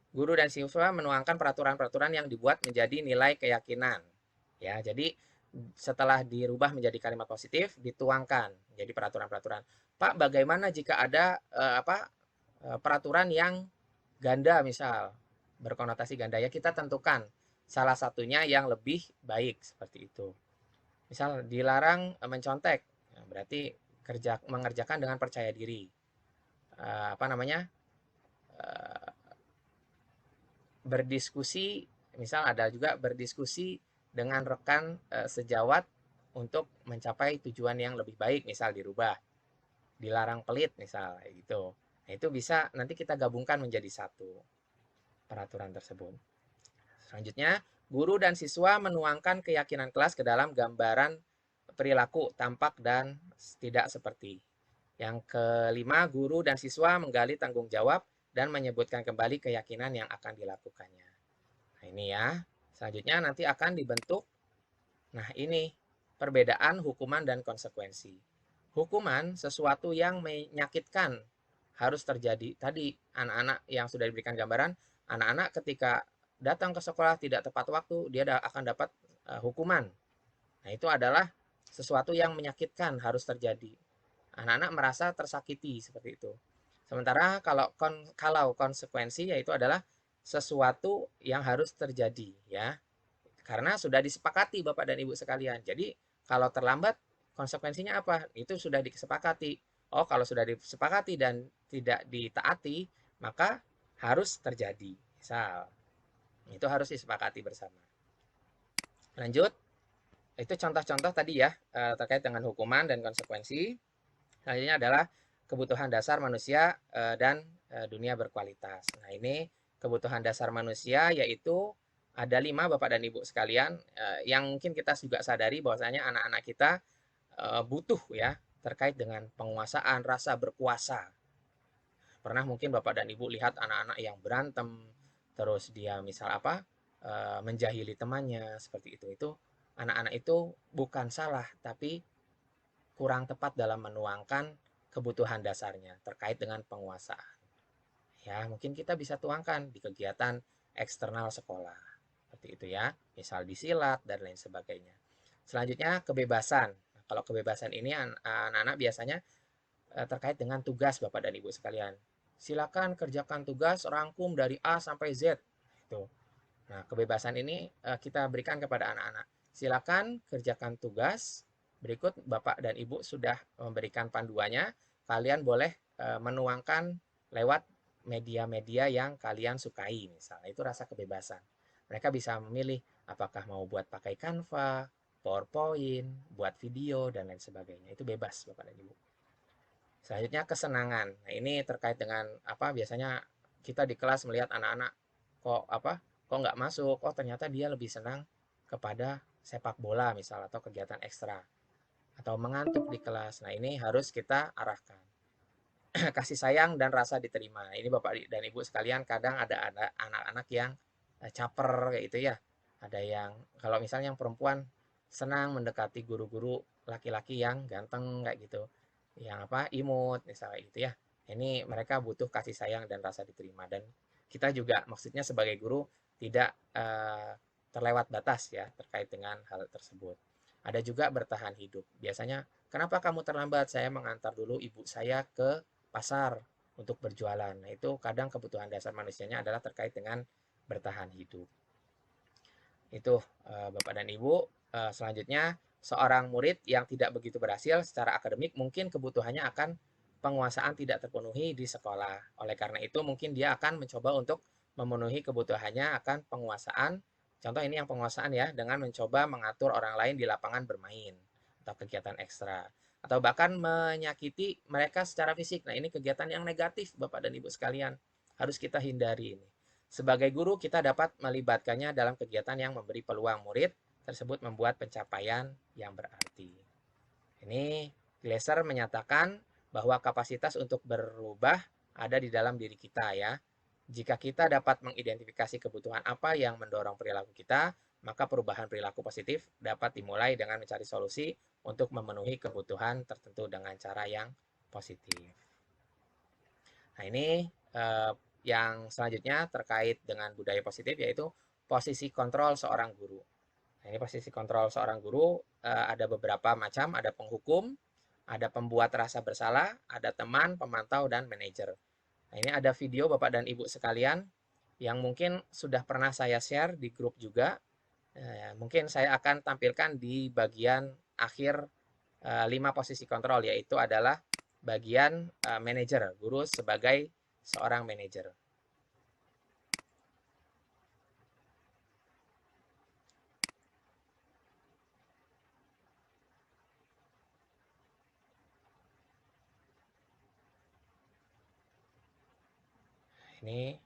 guru dan siswa menuangkan peraturan-peraturan yang dibuat menjadi nilai keyakinan. Ya, jadi setelah dirubah menjadi kalimat positif, dituangkan jadi peraturan-peraturan. Pak, bagaimana jika ada peraturan yang ganda misal, berkonotasi ganda, ya kita tentukan salah satunya yang lebih baik seperti itu. Misal dilarang mencontek, berarti mengerjakan dengan percaya diri. Berdiskusi, misal ada juga berdiskusi dengan rekan sejawat untuk mencapai tujuan yang lebih baik, misal dirubah. Dilarang pelit misal gitu. Nah, itu bisa nanti kita gabungkan menjadi satu peraturan tersebut. Selanjutnya, guru dan siswa menuangkan keyakinan kelas ke dalam gambaran perilaku, tampak, dan tidak seperti. Yang kelima, guru dan siswa menggali tanggung jawab dan menyebutkan kembali keyakinan yang akan dilakukannya. Nah, ini ya. Selanjutnya nanti akan dibentuk. Nah, ini perbedaan hukuman dan konsekuensi. Hukuman sesuatu yang menyakitkan harus terjadi. Tadi anak-anak yang sudah diberikan gambaran, anak-anak ketika datang ke sekolah tidak tepat waktu, dia akan dapat hukuman. Nah, itu adalah sesuatu yang menyakitkan harus terjadi. Anak-anak merasa tersakiti seperti itu. Sementara kalau konsekuensi yaitu adalah sesuatu yang harus terjadi, ya. Karena sudah disepakati Bapak dan Ibu sekalian. Jadi kalau terlambat konsekuensinya apa? Itu sudah disepakati. Oh, kalau sudah disepakati dan tidak ditaati, maka harus terjadi. Misal, itu harus disepakati bersama. Lanjut, itu contoh-contoh tadi ya, terkait dengan hukuman dan konsekuensi. Selanjutnya adalah kebutuhan dasar manusia dan dunia berkualitas. Nah, ini kebutuhan dasar manusia yaitu ada 5 Bapak dan Ibu sekalian, yang mungkin kita juga sadari bahwasanya anak-anak kita butuh ya, terkait dengan penguasaan, rasa berkuasa. Pernah mungkin Bapak dan Ibu lihat anak-anak yang berantem, terus dia misal menjahili temannya, seperti itu. Itu anak-anak itu bukan salah, tapi kurang tepat dalam menuangkan kebutuhan dasarnya terkait dengan penguasaan. Ya, mungkin kita bisa tuangkan di kegiatan eksternal sekolah. Seperti itu ya, misal disilat dan lain sebagainya. Selanjutnya kebebasan. Kalau kebebasan ini anak-anak biasanya terkait dengan tugas Bapak dan Ibu sekalian. Silakan kerjakan tugas rangkum dari A sampai Z. Itu. Nah, kebebasan ini kita berikan kepada anak-anak. Silakan kerjakan tugas. Berikut Bapak dan Ibu sudah memberikan panduannya. Kalian boleh menuangkan lewat media-media yang kalian sukai. Misalnya itu rasa kebebasan. Mereka bisa memilih apakah mau buat pakai Canva, PowerPoint, buat video, dan lain sebagainya. Itu bebas Bapak dan Ibu. Selanjutnya kesenangan. Nah, ini terkait dengan biasanya kita di kelas melihat anak-anak kok nggak masuk. Oh, ternyata dia lebih senang kepada sepak bola misal atau kegiatan ekstra. Atau mengantuk di kelas. Nah, ini harus kita arahkan. Kasih sayang dan rasa diterima. Ini Bapak dan Ibu sekalian, kadang ada anak-anak yang caper kayak gitu ya. Ada yang kalau misalnya yang perempuan senang mendekati guru-guru laki-laki yang ganteng kayak gitu, yang imut misalnya gitu ya. Ini mereka butuh kasih sayang dan rasa diterima, dan kita juga maksudnya sebagai guru tidak terlewat batas ya terkait dengan hal tersebut. Ada juga bertahan hidup. Biasanya, kenapa kamu terlambat? Saya mengantar dulu ibu saya ke pasar untuk berjualan. Nah, itu kadang kebutuhan dasar manusianya adalah terkait dengan bertahan hidup. Itu Bapak dan Ibu. Selanjutnya, seorang murid yang tidak begitu berhasil secara akademik mungkin kebutuhannya akan penguasaan tidak terpenuhi di sekolah. Oleh karena itu, mungkin dia akan mencoba untuk memenuhi kebutuhannya akan penguasaan. Contoh ini yang penguasaan ya, dengan mencoba mengatur orang lain di lapangan bermain atau kegiatan ekstra. Atau bahkan menyakiti mereka secara fisik. Nah, ini kegiatan yang negatif Bapak dan Ibu sekalian. Harus kita hindari ini. Sebagai guru, kita dapat melibatkannya dalam kegiatan yang memberi peluang murid tersebut membuat pencapaian yang berarti. Ini Glasser menyatakan bahwa kapasitas untuk berubah ada di dalam diri kita ya. Jika kita dapat mengidentifikasi kebutuhan apa yang mendorong perilaku kita, maka perubahan perilaku positif dapat dimulai dengan mencari solusi untuk memenuhi kebutuhan tertentu dengan cara yang positif. Nah, ini yang selanjutnya terkait dengan budaya positif yaitu posisi kontrol seorang guru. Nah, ini posisi kontrol seorang guru ada beberapa macam, ada penghukum, ada pembuat rasa bersalah, ada teman, pemantau, dan manajer. Nah, ini ada video Bapak dan Ibu sekalian yang mungkin sudah pernah saya share di grup juga. Mungkin saya akan tampilkan di bagian akhir 5 posisi kontrol, yaitu adalah bagian manajer, guru sebagai seorang manajer. Ini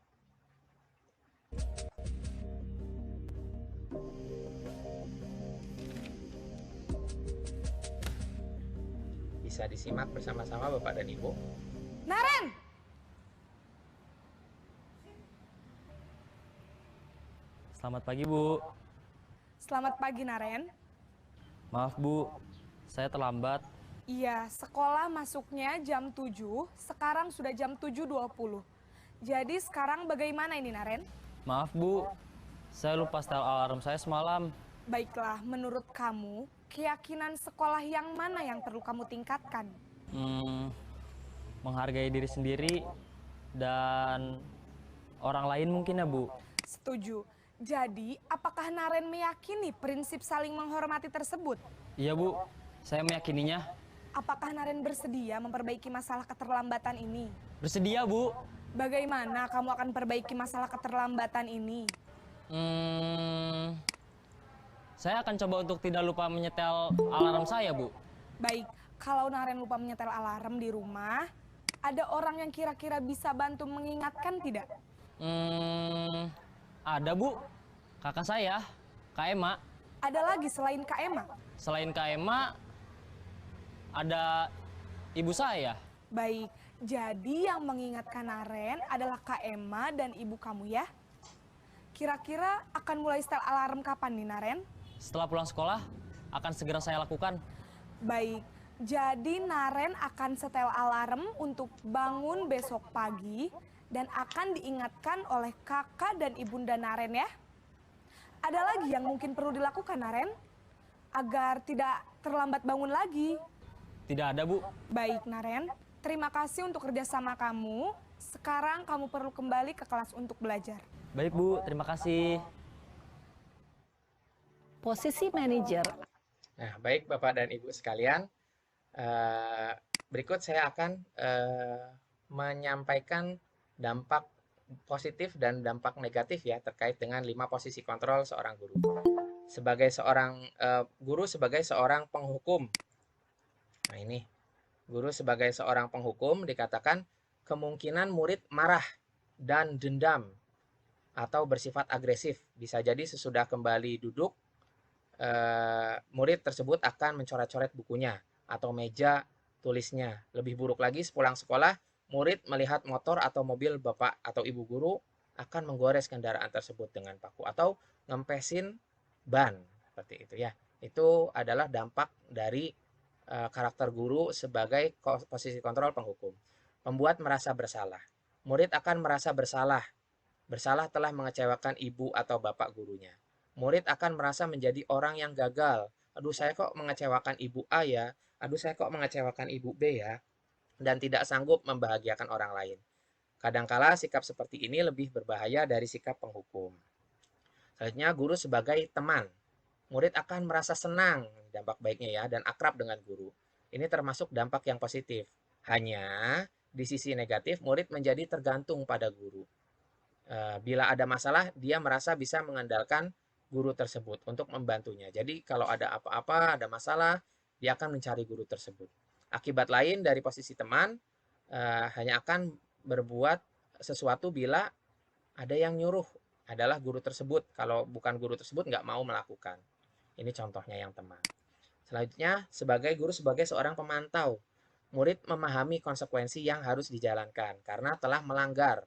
bisa disimak bersama-sama Bapak dan Ibu. Naren! Selamat pagi, Bu. Selamat pagi, Naren. Maaf, Bu. Saya terlambat. Iya, sekolah masuknya jam 7, sekarang sudah jam 7.20. Jadi sekarang bagaimana ini, Naren? Maaf, Bu. Saya lupa setel alarm saya semalam. Baiklah, menurut kamu, keyakinan sekolah yang mana yang perlu kamu tingkatkan? Menghargai diri sendiri dan orang lain mungkin ya, Bu. Setuju. Jadi, apakah Naren meyakini prinsip saling menghormati tersebut? Iya, Bu. Saya meyakininya. Apakah Naren bersedia memperbaiki masalah keterlambatan ini? Bersedia, Bu. Bagaimana kamu akan perbaiki masalah keterlambatan ini? Saya akan coba untuk tidak lupa menyetel alarm saya, Bu. Baik, kalau Naren lupa menyetel alarm di rumah, ada orang yang kira-kira bisa bantu mengingatkan tidak? Ada, Bu. Kakak saya, Kak Ema. Ada lagi selain Kak Ema? Selain Kak Ema, ada ibu saya. Baik, jadi yang mengingatkan Naren adalah Kak Ema dan ibu kamu ya? Kira-kira akan mulai setel alarm kapan nih, Naren? Setelah pulang sekolah, akan segera saya lakukan. Baik, jadi Naren akan setel alarm untuk bangun besok pagi dan akan diingatkan oleh kakak dan ibunda Naren ya. Ada lagi yang mungkin perlu dilakukan, Naren? Agar tidak terlambat bangun lagi. Tidak ada, Bu. Baik, Naren. Terima kasih untuk kerjasama kamu. Sekarang kamu perlu kembali ke kelas untuk belajar. Baik, Bu. Terima kasih. Posisi manajer. Nah, baik Bapak dan Ibu sekalian. Berikut saya akan menyampaikan dampak positif dan dampak negatif ya terkait dengan 5 posisi kontrol seorang guru. Sebagai seorang guru sebagai seorang penghukum. Nah, ini guru sebagai seorang penghukum dikatakan kemungkinan murid marah dan dendam atau bersifat agresif. Bisa jadi sesudah kembali duduk, murid tersebut akan mencoret-coret bukunya atau meja tulisnya. Lebih buruk lagi, sepulang sekolah, murid melihat motor atau mobil bapak atau ibu guru akan menggores kendaraan tersebut dengan paku atau ngempesin ban. Seperti itu ya. Itu adalah dampak dari karakter guru sebagai posisi kontrol penghukum. Membuat merasa bersalah. Murid akan merasa bersalah bersalah telah mengecewakan ibu atau bapak gurunya. Murid akan merasa menjadi orang yang gagal. Aduh, saya kok mengecewakan ibu A ya? Aduh, saya kok mengecewakan ibu B ya? Dan tidak sanggup membahagiakan orang lain. Kadangkala sikap seperti ini lebih berbahaya dari sikap penghukum. Selanjutnya, guru sebagai teman. Murid akan merasa senang, dampak baiknya ya, dan akrab dengan guru. Ini termasuk dampak yang positif. Hanya di sisi negatif, murid menjadi tergantung pada guru. Bila ada masalah, dia merasa bisa mengandalkan guru tersebut untuk membantunya. Jadi kalau ada apa-apa, ada masalah, dia akan mencari guru tersebut. Akibat lain dari posisi teman, hanya akan berbuat sesuatu bila ada yang nyuruh adalah guru tersebut. Kalau bukan guru tersebut, nggak mau melakukan. Ini contohnya yang teman. Selanjutnya, sebagai guru sebagai seorang pemantau, murid memahami konsekuensi yang harus dijalankan karena telah melanggar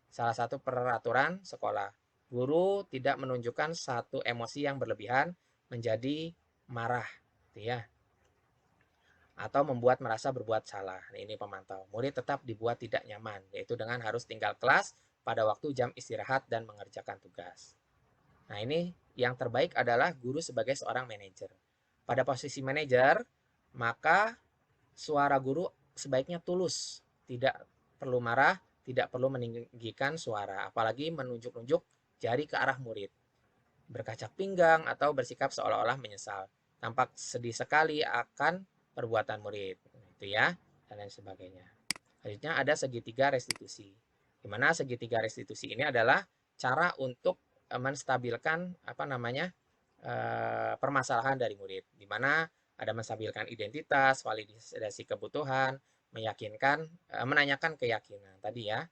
salah satu peraturan sekolah. Guru tidak menunjukkan satu emosi yang berlebihan menjadi marah, gitu ya, atau membuat merasa berbuat salah. Nah, ini pemantau. Murid tetap dibuat tidak nyaman, yaitu dengan harus tinggal kelas pada waktu jam istirahat dan mengerjakan tugas. Nah, ini yang terbaik adalah guru sebagai seorang manajer. Pada posisi manajer, maka suara guru sebaiknya tulus, tidak perlu marah, tidak perlu meninggikan suara, apalagi menunjuk-nunjuk jari ke arah murid, berkacak pinggang atau bersikap seolah-olah menyesal, tampak sedih sekali akan perbuatan murid, itu ya, dan lain sebagainya. Selanjutnya ada segitiga restitusi. Di mana segitiga restitusi ini adalah cara untuk menstabilkan permasalahan dari murid, di mana ada menstabilkan identitas, validasi kebutuhan, meyakinkan, menanyakan keyakinan tadi ya.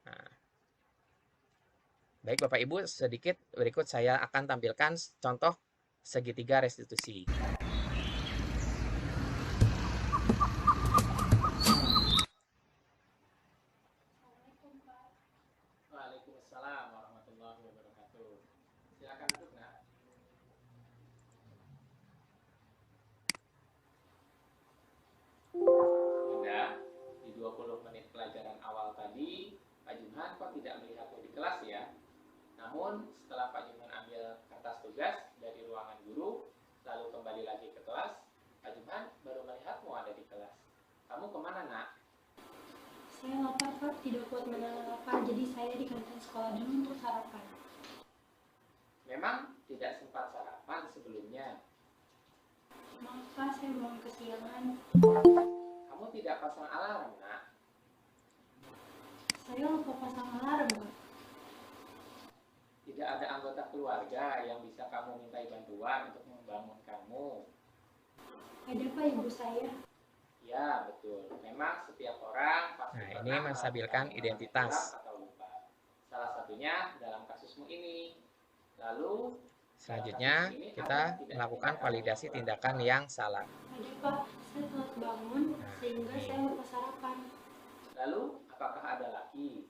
Nah, baik Bapak Ibu, sedikit berikut saya akan tampilkan contoh segitiga restitusi. Waalaikumsalam warahmatullahi wabarakatuh. Silakan duduk, Nak. Bunda, di 20 menit pelajaran awal tadi, Pak Jumhan kok tidak melihatmu di kelas ya? Namun, setelah Pak Jumhan ambil kertas tugas dari ruangan guru, lalu kembali lagi ke kelas, Pak Jumhan baru melihatmu ada di kelas. Kamu kemana, Nak? Saya lapar, Pak. Tidak kuat menahan lapar, jadi saya di kantin sekolah dulu untuk sarapan. Memang tidak sempat sarapan sebelumnya. Maaf, Pak, saya bangun kesiangan. Kamu tidak pasang alarm, Nak? Saya lupa pasang alarm, Pak. Tidak ada anggota keluarga yang bisa kamu mintai bantuan untuk membangunkanmu. Ada, Pak, ibu saya. Ya, betul. Memang setiap orang pasti ini menstabilkan identitas. Atau lupa. Salah satunya dalam kasusmu ini. Lalu, selanjutnya kita melakukan validasi tindakan yang salah. Ada, Pak, saya telat bangun sehingga saya lupa sarapan. Lalu, apakah ada lagi?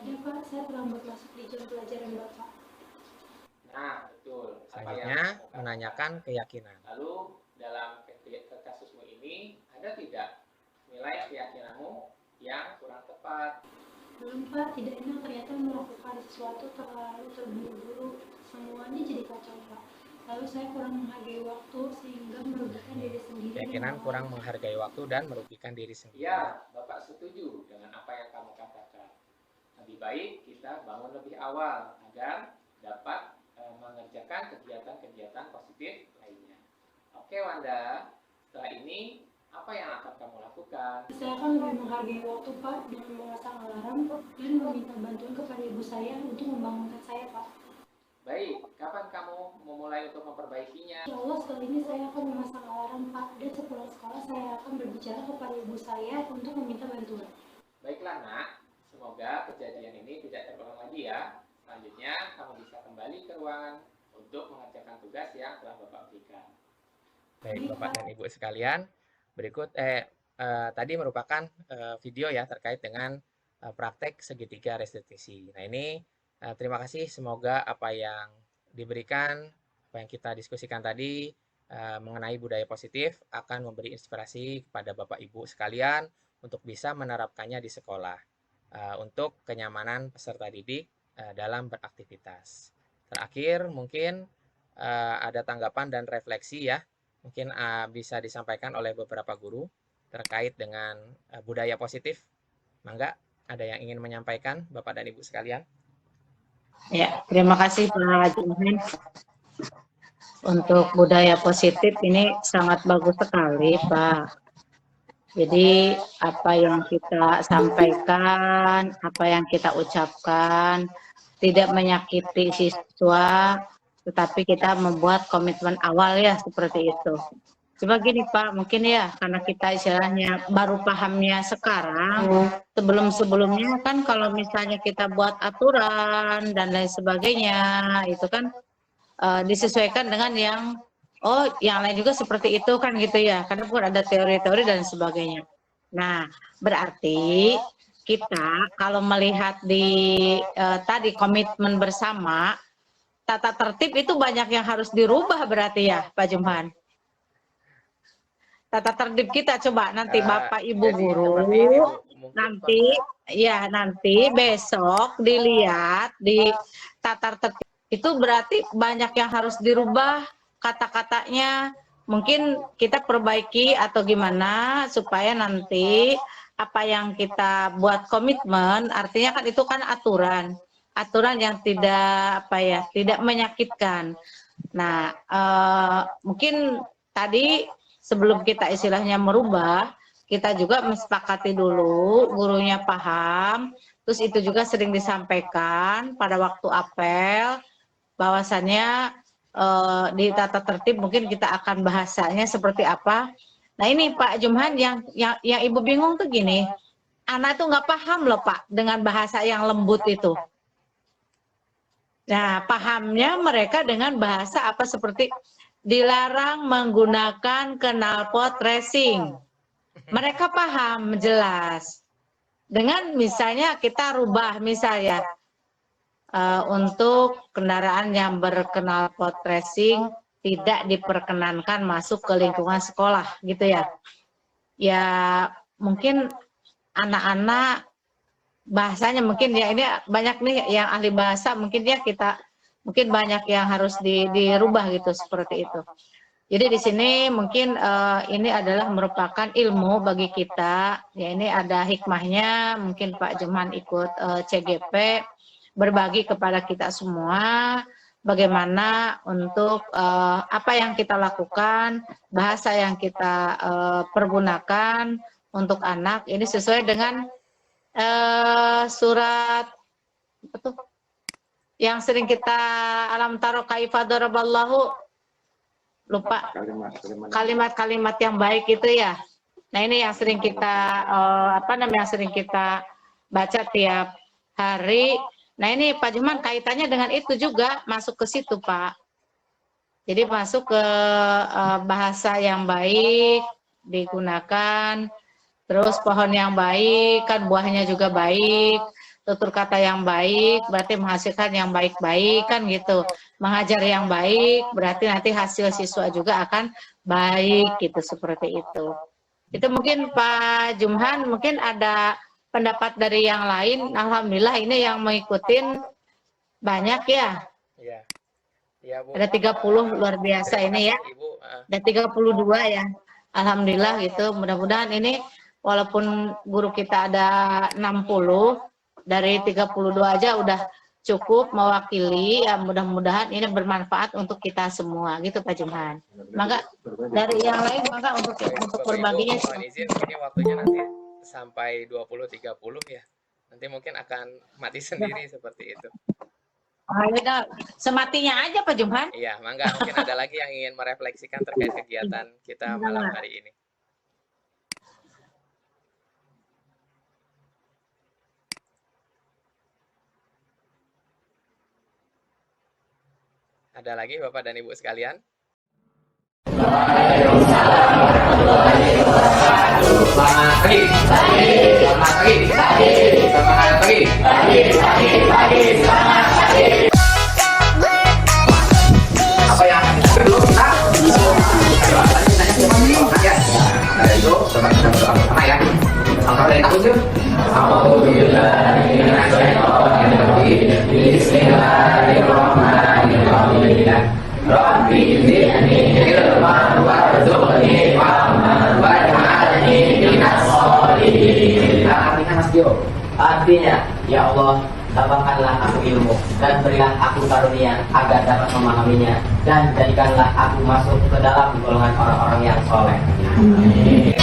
Ada, Pak, saya terlambat masuk di jam pelajaran Bapak. Nah, betul. Selanjutnya, menanyakan keyakinan. Lalu, dalam kasusmu ini, ada tidak nilai keyakinanmu yang kurang tepat? Belum, Pak, tidak enak ternyata melakukan sesuatu terlalu terburu-buru. Semuanya jadi kacau, Pak. Lalu saya kurang menghargai waktu sehingga merugikan diri sendiri. Keyakinan kurang menghargai waktu dan merugikan diri sendiri. Ya, Bapak setuju dengan apa yang kamu katakan. Lebih baik kita bangun lebih awal agar dapat mengerjakan kegiatan-kegiatan positif lainnya. Oke, Wanda, setelah ini apa yang akan kamu lakukan? Saya akan lebih menghargai waktu, Pak, dengan memasang alarm dan meminta bantuan kepada ibu saya untuk membangunkan saya, Pak. Baik, kapan kamu memulai untuk memperbaikinya? Ya Allah, sekali ini saya akan memasang alarm, Pak, dan sepulang sekolah saya akan berbicara kepada ibu saya untuk meminta bantuan. Baiklah, Nak. Semoga kejadian ini tidak terulang lagi ya. Selanjutnya, kamu bisa kembali ke ruangan untuk mengerjakan tugas yang telah Bapak berikan. Baik, Bapak dan Ibu sekalian, berikut tadi merupakan video ya terkait dengan praktek segitiga restitusi. Nah, ini terima kasih, semoga apa yang diberikan, apa yang kita diskusikan tadi mengenai budaya positif akan memberi inspirasi kepada Bapak Ibu sekalian untuk bisa menerapkannya di sekolah. untuk kenyamanan peserta didik dalam beraktivitas. Terakhir mungkin ada tanggapan dan refleksi ya, mungkin bisa disampaikan oleh beberapa guru terkait dengan budaya positif. Mangga, ada yang ingin menyampaikan Bapak dan Ibu sekalian? Ya, terima kasih Pak Johan. Untuk budaya positif ini sangat bagus sekali Pak. Jadi apa yang kita sampaikan, apa yang kita ucapkan tidak menyakiti siswa, tetapi kita membuat komitmen awal ya seperti itu. Coba gini Pak, mungkin ya karena kita istilahnya baru pahamnya sekarang, sebelum-sebelumnya kan kalau misalnya kita buat aturan dan lain sebagainya, itu kan disesuaikan dengan yang yang lain juga seperti itu kan gitu ya, karena pun ada teori-teori dan sebagainya. Nah, berarti kita kalau melihat di tadi komitmen bersama, tata tertib itu banyak yang harus dirubah berarti ya Pak Jumhan. Tata tertib kita coba nanti Bapak Ibu guru nanti besok dilihat di tata tertib itu berarti banyak yang harus dirubah kata-katanya, mungkin kita perbaiki atau gimana supaya nanti apa yang kita buat komitmen, artinya kan itu kan aturan yang tidak tidak menyakitkan. Nah mungkin tadi sebelum kita istilahnya merubah, kita juga mensepakati dulu, gurunya paham, terus itu juga sering disampaikan pada waktu apel, bahwasannya di tata tertib mungkin kita akan bahasanya seperti apa. Nah ini Pak Jumhan yang Ibu bingung tuh gini, anak tuh nggak paham loh Pak dengan bahasa yang lembut itu. Nah pahamnya mereka dengan bahasa apa seperti dilarang menggunakan knalpot racing. Mereka paham jelas. Dengan misalnya kita rubah misalnya untuk kendaraan yang berknalpot racing tidak diperkenankan masuk ke lingkungan sekolah gitu ya. Ya mungkin anak-anak bahasanya mungkin ya ini banyak nih yang ahli bahasa mungkin ya mungkin banyak yang harus dirubah gitu seperti itu. Jadi di sini mungkin ini adalah merupakan ilmu bagi kita. Ya ini ada hikmahnya. Mungkin Pak Jumhan ikut CGP berbagi kepada kita semua bagaimana untuk apa yang kita lakukan, bahasa yang kita pergunakan untuk anak ini sesuai dengan surat yang sering kita alam taro kaifa daraballahu, lupa kalimat-kalimat yang baik itu ya. Nah ini yang sering kita sering kita baca tiap hari. Nah ini Pak Juman kaitannya dengan itu juga masuk ke situ Pak. Jadi masuk ke bahasa yang baik digunakan, terus pohon yang baik kan buahnya juga baik. Tutur kata yang baik berarti menghasilkan yang baik-baik kan gitu. Mengajar yang baik berarti nanti hasil siswa juga akan baik gitu, seperti itu. Itu mungkin Pak Jumhan mungkin ada pendapat dari yang lain. Alhamdulillah ini yang mengikutin banyak ya. Iya. Ya, Bu. Ada 30 luar biasa ini ya. Ada 32 ya. Alhamdulillah gitu. Mudah-mudahan ini walaupun guru kita ada 60, dari 32 aja udah cukup mewakili, ya mudah-mudahan ini bermanfaat untuk kita semua gitu Pak Jumhan. Maka dari yang lain maka untuk berbaginya. Mohon izin ini waktunya nanti sampai 20.30 ya. Nanti mungkin akan mati sendiri seperti itu. Sematinya aja Pak Jumhan. Iya, mangga mungkin ada lagi yang ingin merefleksikan terkait kegiatan kita malam hari ini. Ada lagi Bapak dan Ibu sekalian? Selamat pagi. Selamat pagi. Apa yang dulu kita itu coba kita berdoa ya. Kalau dari takut yuk. Bismillahirrahmanirrahim. Rabbi zidni ilman warzuqni fahman waj'alni minas sholihin. Artinya Mas Jo. Artinya, ya Allah, tambahkanlah aku ilmu dan berilah aku karunia agar dapat memahaminya dan jadikanlah aku masuk ke dalam golongan orang-orang yang soleh. Amin.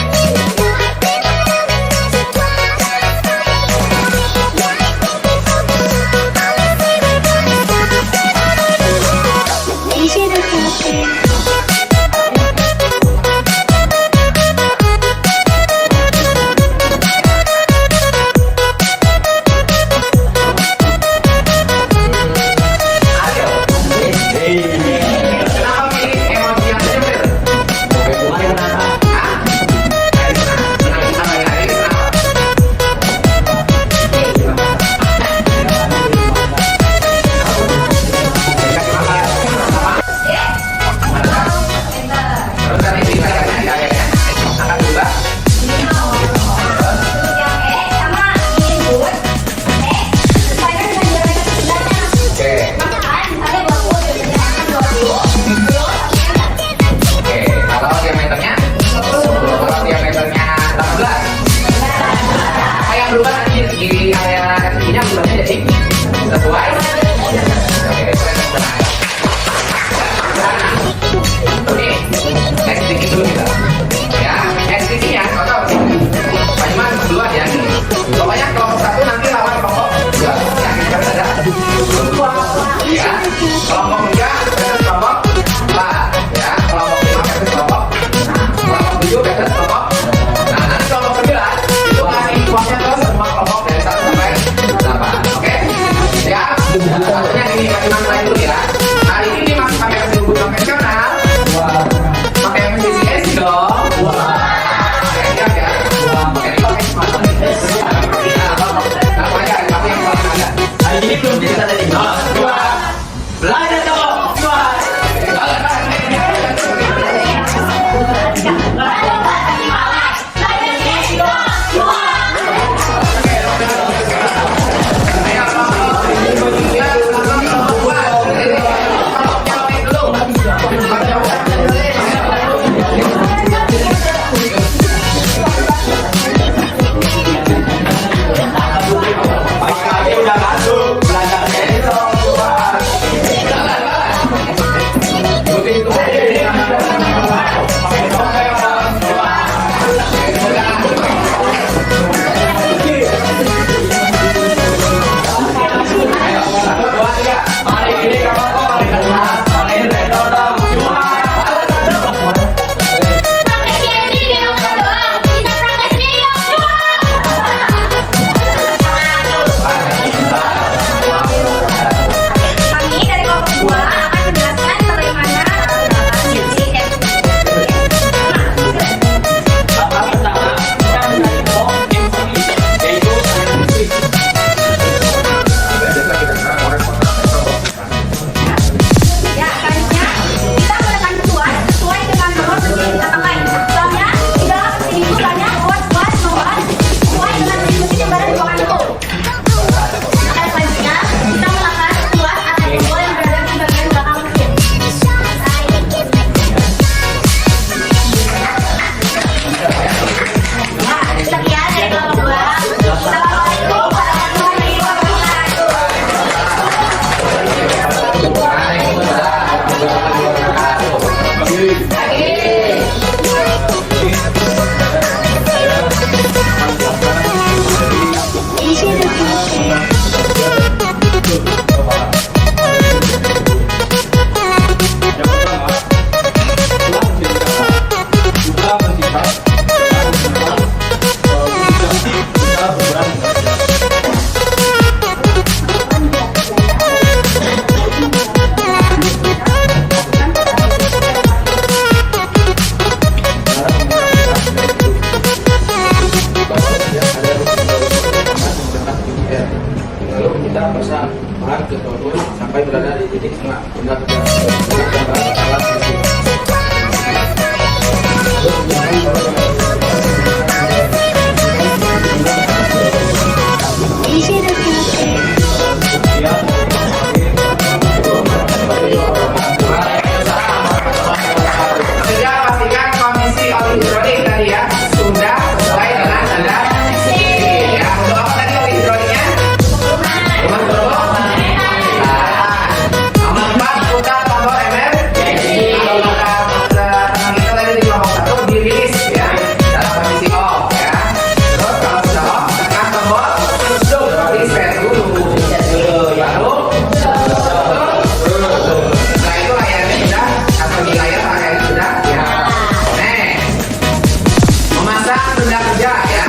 pasang benda kerja ya.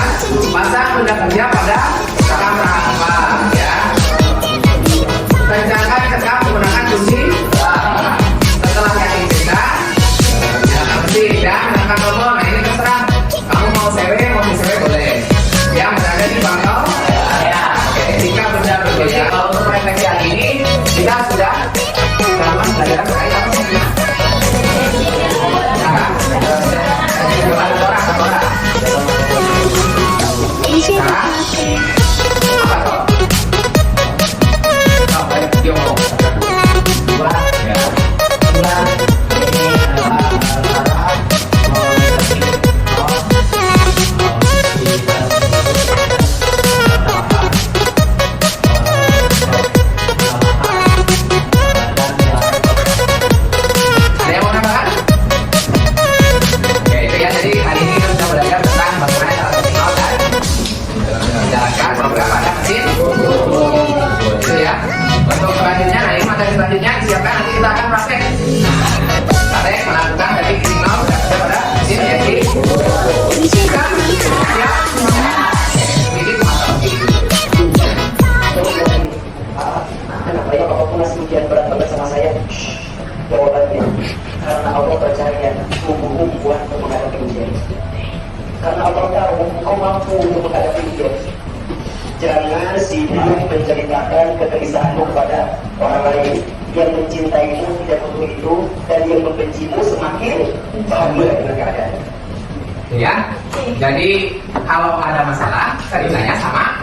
Pasang benda kerja pada apa ya. Kencangkan ketika menggunakan kunci. Setelah yang dicetak, nyalakan mesin dan menekan tombol. Nah ini terserah. Kamu mau CW, mau di CW boleh. Yang berada di bangkau. Jika benda berbeda, kalau untuk refleksi yang ini kita sudah dalam pelajaran terkait apa saja. Selanjutnya disiapkan, nanti kita akan praktek melakukan dari signal pada mesin jadi siap kenapa ya apapun masih ujian berat bersama saya? Jawabannya karena Allah percaya tubuhmu kuat untuk menghadapi ujian. Karena Allah tahu kau mampu untuk menghadapi ujian. Jangan sibuk menceritakan kegelisahanmu kepada orang lain. Yang mencintaimu tidak butuh itu, dan yang membencimu semakin bangga dengan keadaan. Ya, jadi kalau ada masalah ceritanya sama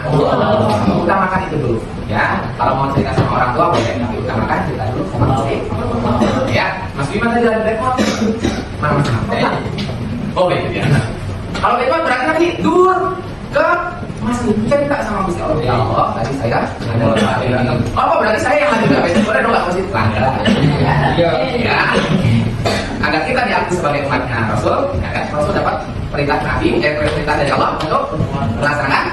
utamakan itu dulu. Ya, kalau mau cerita sama orang tua boleh, tapi utamakan cerita dulu sama istri. Ya, Mas Bima tadi ada repot. Mana Mas Bima? Oh gitu ya. Kalau repot berarti nanti dur ke masih cerita sama Gusti Allah. Ya Allah, tadi saya ada apa berarti saya yang ada juga boleh dong nggak positif lah. Ya. Agar kita diakui sebagai umatnya Rasul, ya kan? Rasul dapat perintah Nabi, perintah dari Allah untuk melaksanakan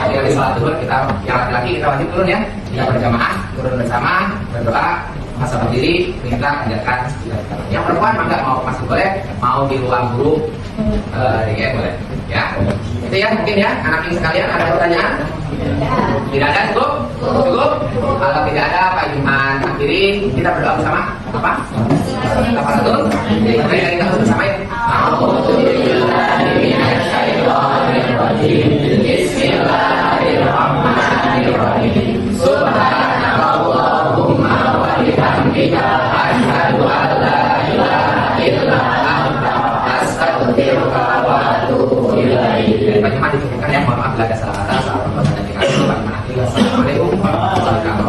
dari sholat zuhur. Kita yang laki-laki kita wajib turun ya, kita berjamaah, turun bersama, berdoa, masa berdiri, minta ajarkan. Yang perempuan maka mau masuk boleh, mau di ruang guru, boleh. Ya, itu ya mungkin ya anak ini sekalian ada pertanyaan? Tidak ada cukup? Cukup? Kalau tidak ada Pak Iman akhiri kita berdoa bersama apa? Kafaratul. Mari kita berdoa bersama ya. Bismillahirrahmanirrahim. Subhanallahumma wa bihamdika asyhadu an la ilaha illa anta astaghfiruka wa atubu ilaik. Pak Iman dicukupkan ya, mohon maaf bila ada salah kata. Assalamualaikum warahmatullahi wabarakatuh.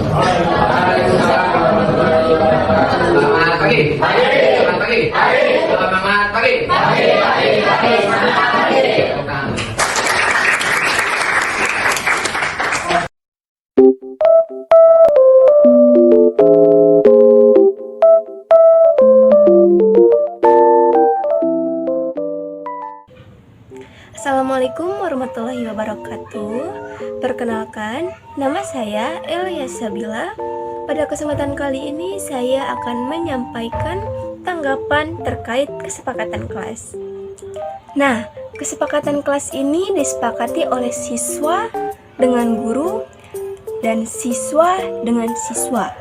Selamat pagi. Selamat pagi. Selamat pagi. Assalamualaikum warahmatullahi wabarakatuh. Perkenalkan, nama saya Elia Sabila. Pada kesempatan kali ini saya akan menyampaikan tanggapan terkait kesepakatan kelas. Nah, kesepakatan kelas ini disepakati oleh siswa dengan guru dan siswa dengan siswa.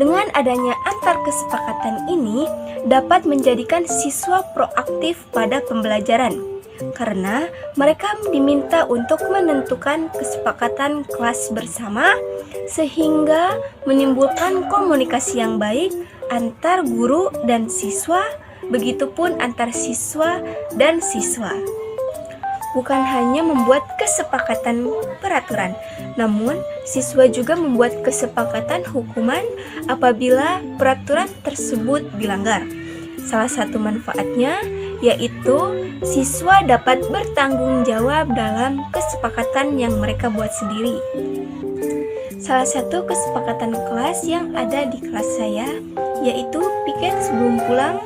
Dengan adanya antar kesepakatan ini dapat menjadikan siswa proaktif pada pembelajaran, karena mereka diminta untuk menentukan kesepakatan kelas bersama sehingga menimbulkan komunikasi yang baik antar guru dan siswa, begitupun antar siswa dan siswa. Bukan hanya membuat kesepakatan peraturan, namun siswa juga membuat kesepakatan hukuman apabila peraturan tersebut dilanggar. Salah satu manfaatnya yaitu siswa dapat bertanggung jawab dalam kesepakatan yang mereka buat sendiri. Salah satu kesepakatan kelas yang ada di kelas saya yaitu piket sebelum pulang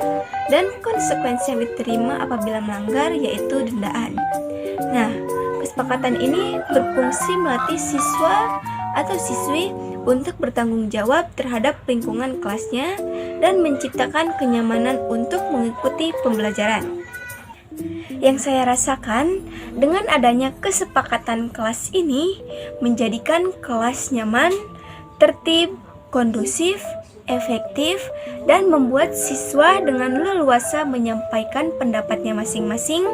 dan konsekuensi yang diterima apabila melanggar yaitu dendaan. Nah, kesepakatan ini berfungsi melatih siswa atau siswi untuk bertanggung jawab terhadap lingkungan kelasnya dan menciptakan kenyamanan untuk mengikuti pembelajaran. Yang saya rasakan dengan adanya kesepakatan kelas ini menjadikan kelas nyaman, tertib, kondusif, efektif, dan membuat siswa dengan leluasa menyampaikan pendapatnya masing-masing,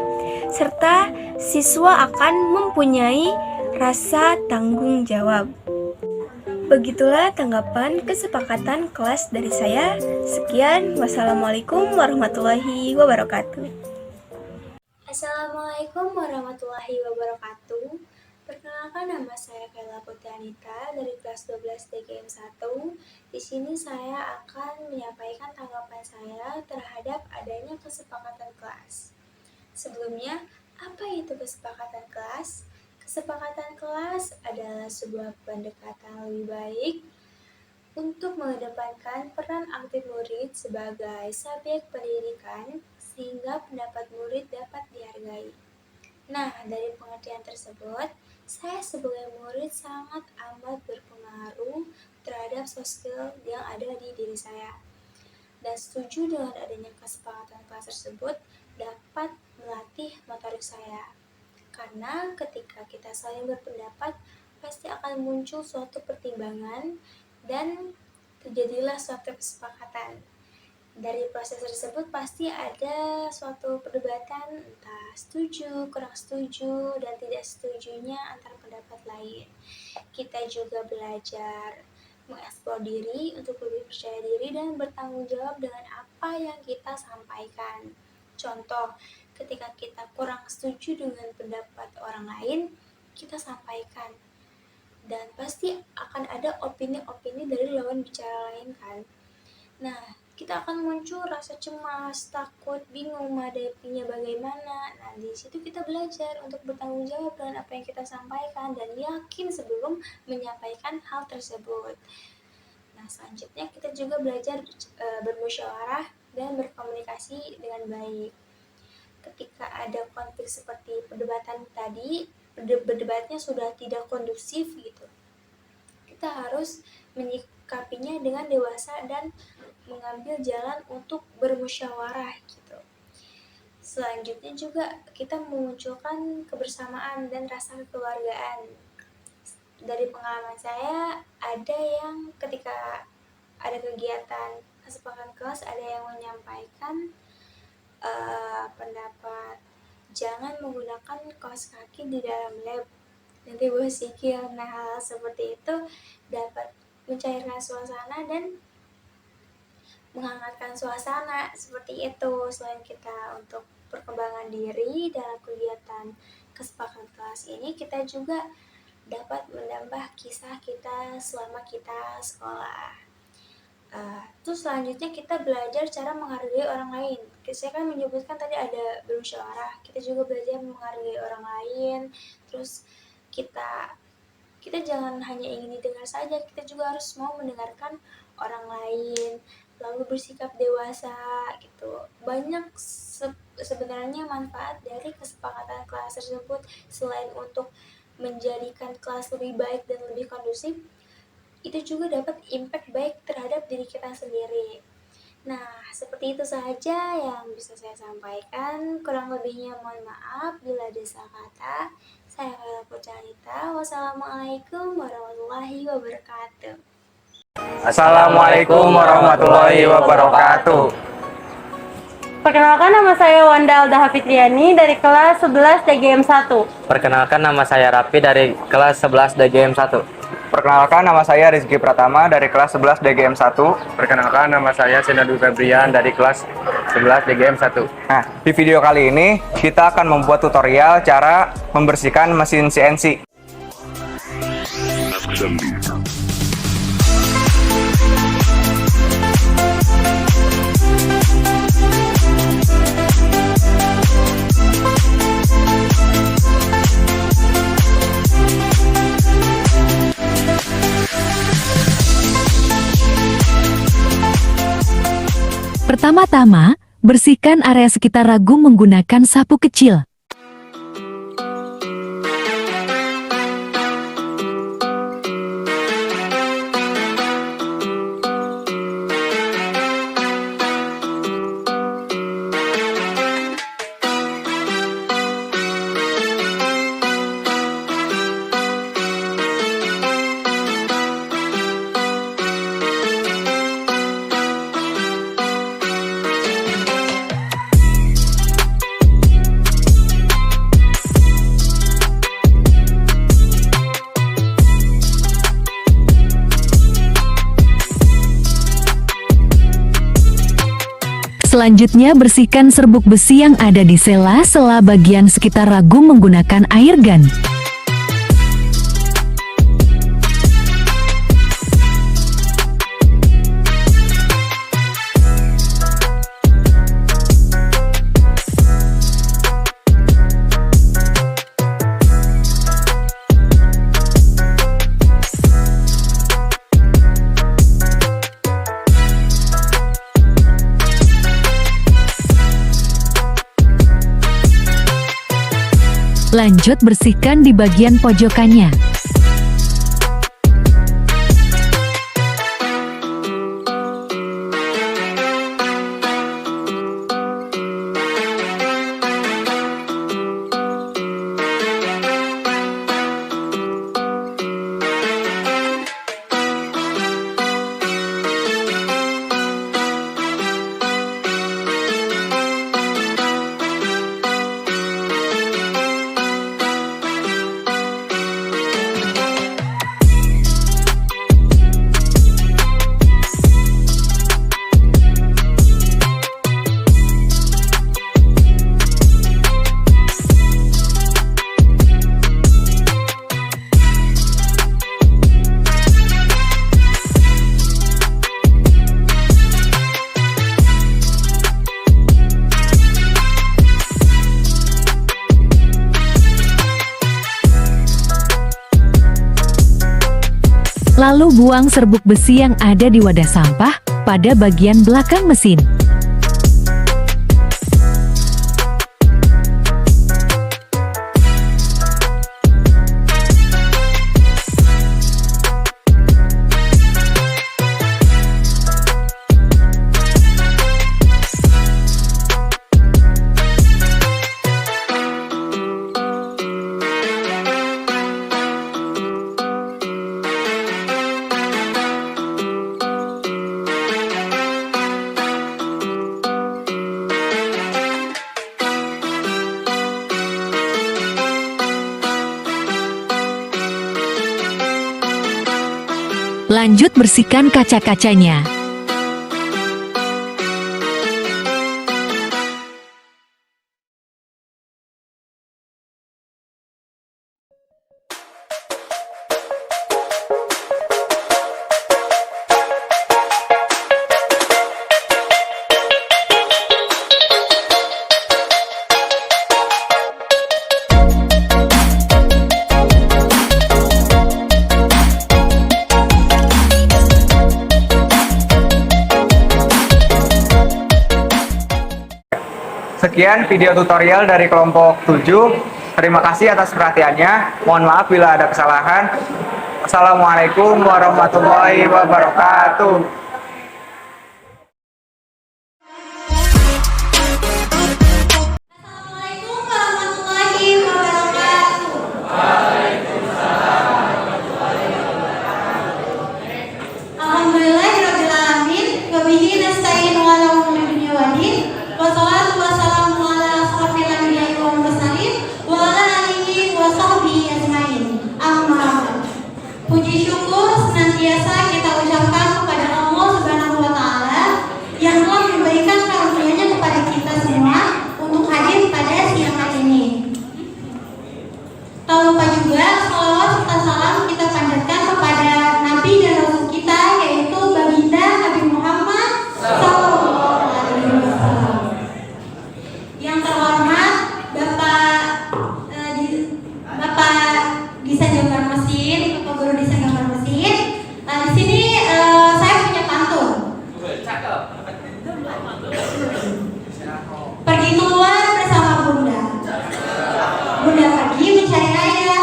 serta siswa akan mempunyai rasa tanggung jawab. Begitulah tanggapan kesepakatan kelas dari saya. Sekian, wassalamualaikum warahmatullahi wabarakatuh. Assalamualaikum warahmatullahi wabarakatuh. Perkenalkan, nama saya Kayla Putri Anita dari kelas 12 DGM 1. Di sini saya akan menyampaikan tanggapan saya terhadap adanya kesepakatan kelas. Sebelumnya, apa itu kesepakatan kelas? Kesepakatan kelas adalah sebuah pendekatan lebih baik untuk mengedepankan peran aktif murid sebagai subjek pendidikan sehingga pendapat murid dapat dihargai. Nah, dari pengertian tersebut, saya sebagai murid sangat amat berpengaruh terhadap soft skill yang ada di diri saya. Dan setuju dengan adanya kesepakatan kelas tersebut dapat melatih motorik saya. Karena ketika kita saling berpendapat, pasti akan muncul suatu pertimbangan dan terjadilah suatu kesepakatan. Dari proses tersebut pasti ada suatu perdebatan, entah setuju, kurang setuju, dan tidak setujunya antar pendapat lain. Kita juga belajar mengeksplor diri untuk lebih percaya diri dan bertanggung jawab dengan apa yang kita sampaikan. Contoh, ketika kita kurang setuju dengan pendapat orang lain, kita sampaikan. Dan pasti akan ada opini-opini dari lawan bicara lain kan. Nah, kita akan muncul rasa cemas, takut, bingung menghadapinya bagaimana. Nah, di situ kita belajar untuk bertanggung jawab dengan apa yang kita sampaikan dan yakin sebelum menyampaikan hal tersebut. Nah, selanjutnya kita juga belajar bermusyawarah dan berkomunikasi dengan baik. Ketika ada konflik seperti perdebatan tadi, berdebatnya sudah tidak kondusif gitu. Kita harus menyikapinya dengan dewasa dan mengambil jalan untuk bermusyawarah gitu. Selanjutnya juga kita memunculkan kebersamaan dan rasa kekeluargaan. Dari pengalaman saya, ada yang ketika ada kegiatan kesepakatan kelas, ada yang menyampaikan pendapat jangan menggunakan kaos kaki di dalam lab, nanti bau sikil. Nah, hal seperti itu dapat mencairkan suasana dan menghangatkan suasana seperti itu. Selain kita untuk perkembangan diri dalam kegiatan kesepakatan kelas ini, kita juga dapat menambah kisah kita selama kita sekolah. Terus selanjutnya kita belajar cara menghargai orang lain. Saya kan menyebutkan tadi ada bermusyawarah, kita juga belajar menghargai orang lain. Terus kita jangan hanya ingin didengar saja, kita juga harus mau mendengarkan orang lain, lalu bersikap dewasa gitu. Banyak sebenarnya manfaat dari kesepakatan kelas tersebut. Selain untuk menjadikan kelas lebih baik dan lebih kondusif, itu juga dapat impact baik terhadap diri kita sendiri. Nah, seperti itu saja yang bisa saya sampaikan. Kurang lebihnya mohon maaf bila ada salah kata. Saya Kayla Putri Anita. Wassalamualaikum warahmatullahi wabarakatuh. Assalamualaikum warahmatullahi wabarakatuh. Perkenalkan, nama saya Wanda Alda Hafitriani dari kelas 11 DGM 1. Perkenalkan, nama saya Rapi dari kelas 11 DGM 1. Perkenalkan, nama saya Rizky Pratama dari kelas 11 DGM 1. Perkenalkan, nama saya Senadu Febrian dari kelas 11 DGM 1. Nah, di video kali ini kita akan membuat tutorial cara membersihkan mesin CNC. Pertama-tama, bersihkan area sekitar ragum menggunakan sapu kecil. Selanjutnya bersihkan serbuk besi yang ada di sela-sela bagian sekitar ragum menggunakan air gun. Lanjut bersihkan di bagian pojokannya. Lalu buang serbuk besi yang ada di wadah sampah pada bagian belakang mesin. Lanjut bersihkan kaca-kacanya. Sekian video tutorial dari kelompok 7. Terima kasih atas perhatiannya. Mohon maaf bila ada kesalahan. Assalamualaikum warahmatullahi wabarakatuh. Puji syukur senantiasa kita ucapkan kepada Allah Subhanahu wa Ta'ala yang telah memberikan karunia-Nya kepada kita semua untuk hadir pada siang hari ini. Tak lupa juga salawat serta salam kita panjatkan kepada Nabi dan Rasul kita, yaitu Baginda Nabi Muhammad SAW. Yang terhormat Bapak Desain Gambar Mesin, Bapak Guru Desain Gambar Mesin. Di sini saya punya pantun. Pergi keluar bersama Bunda. Bunda pergi mencari raya.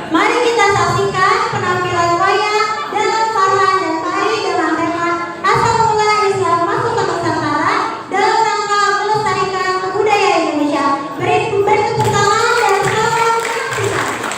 Mari kita saksikan penampilan wayang dalam Farhan dan Tari dalam tema Asal Mula Islam Masuk ke Nusantara dalam rangka melestarikan budaya Indonesia. Beri tepuk tangan dan selamat menyaksikan.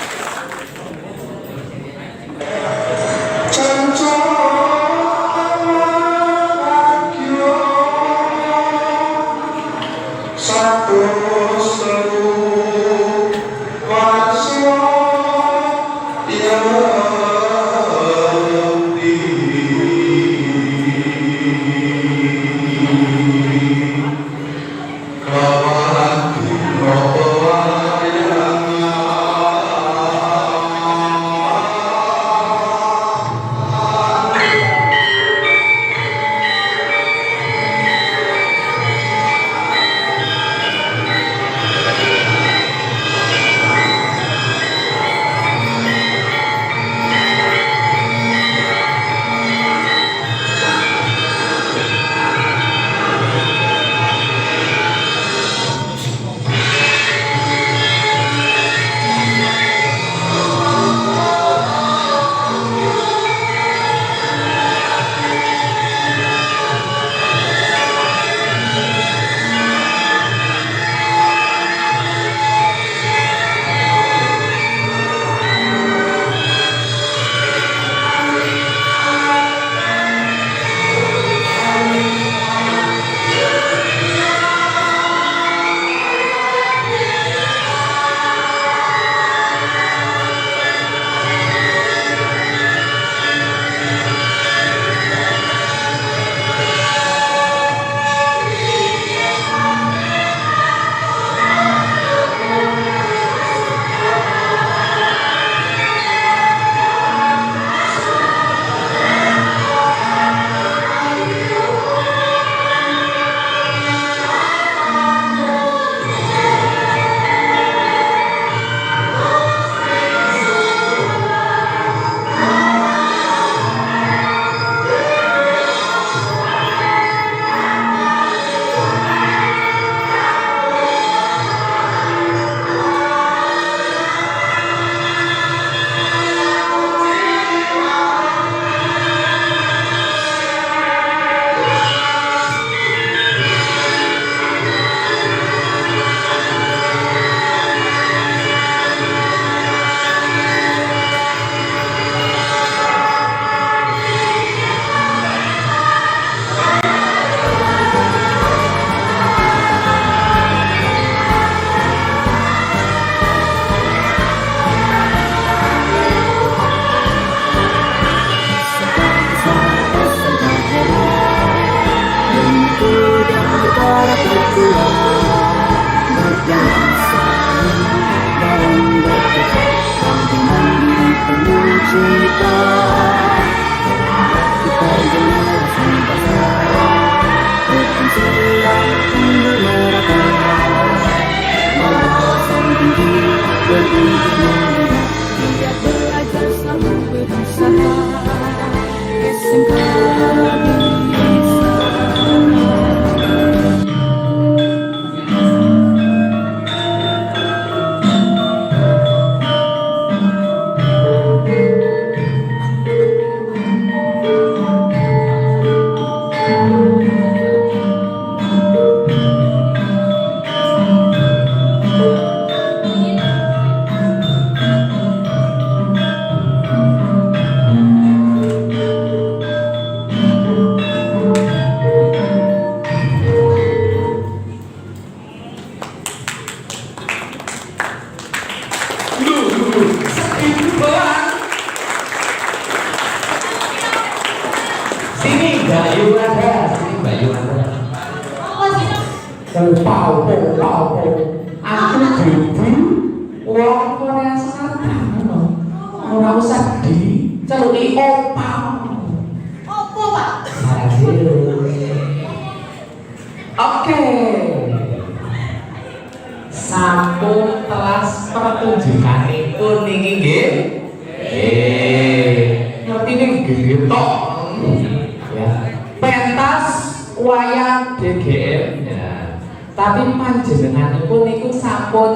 Tapi panjenenganipun niku sampun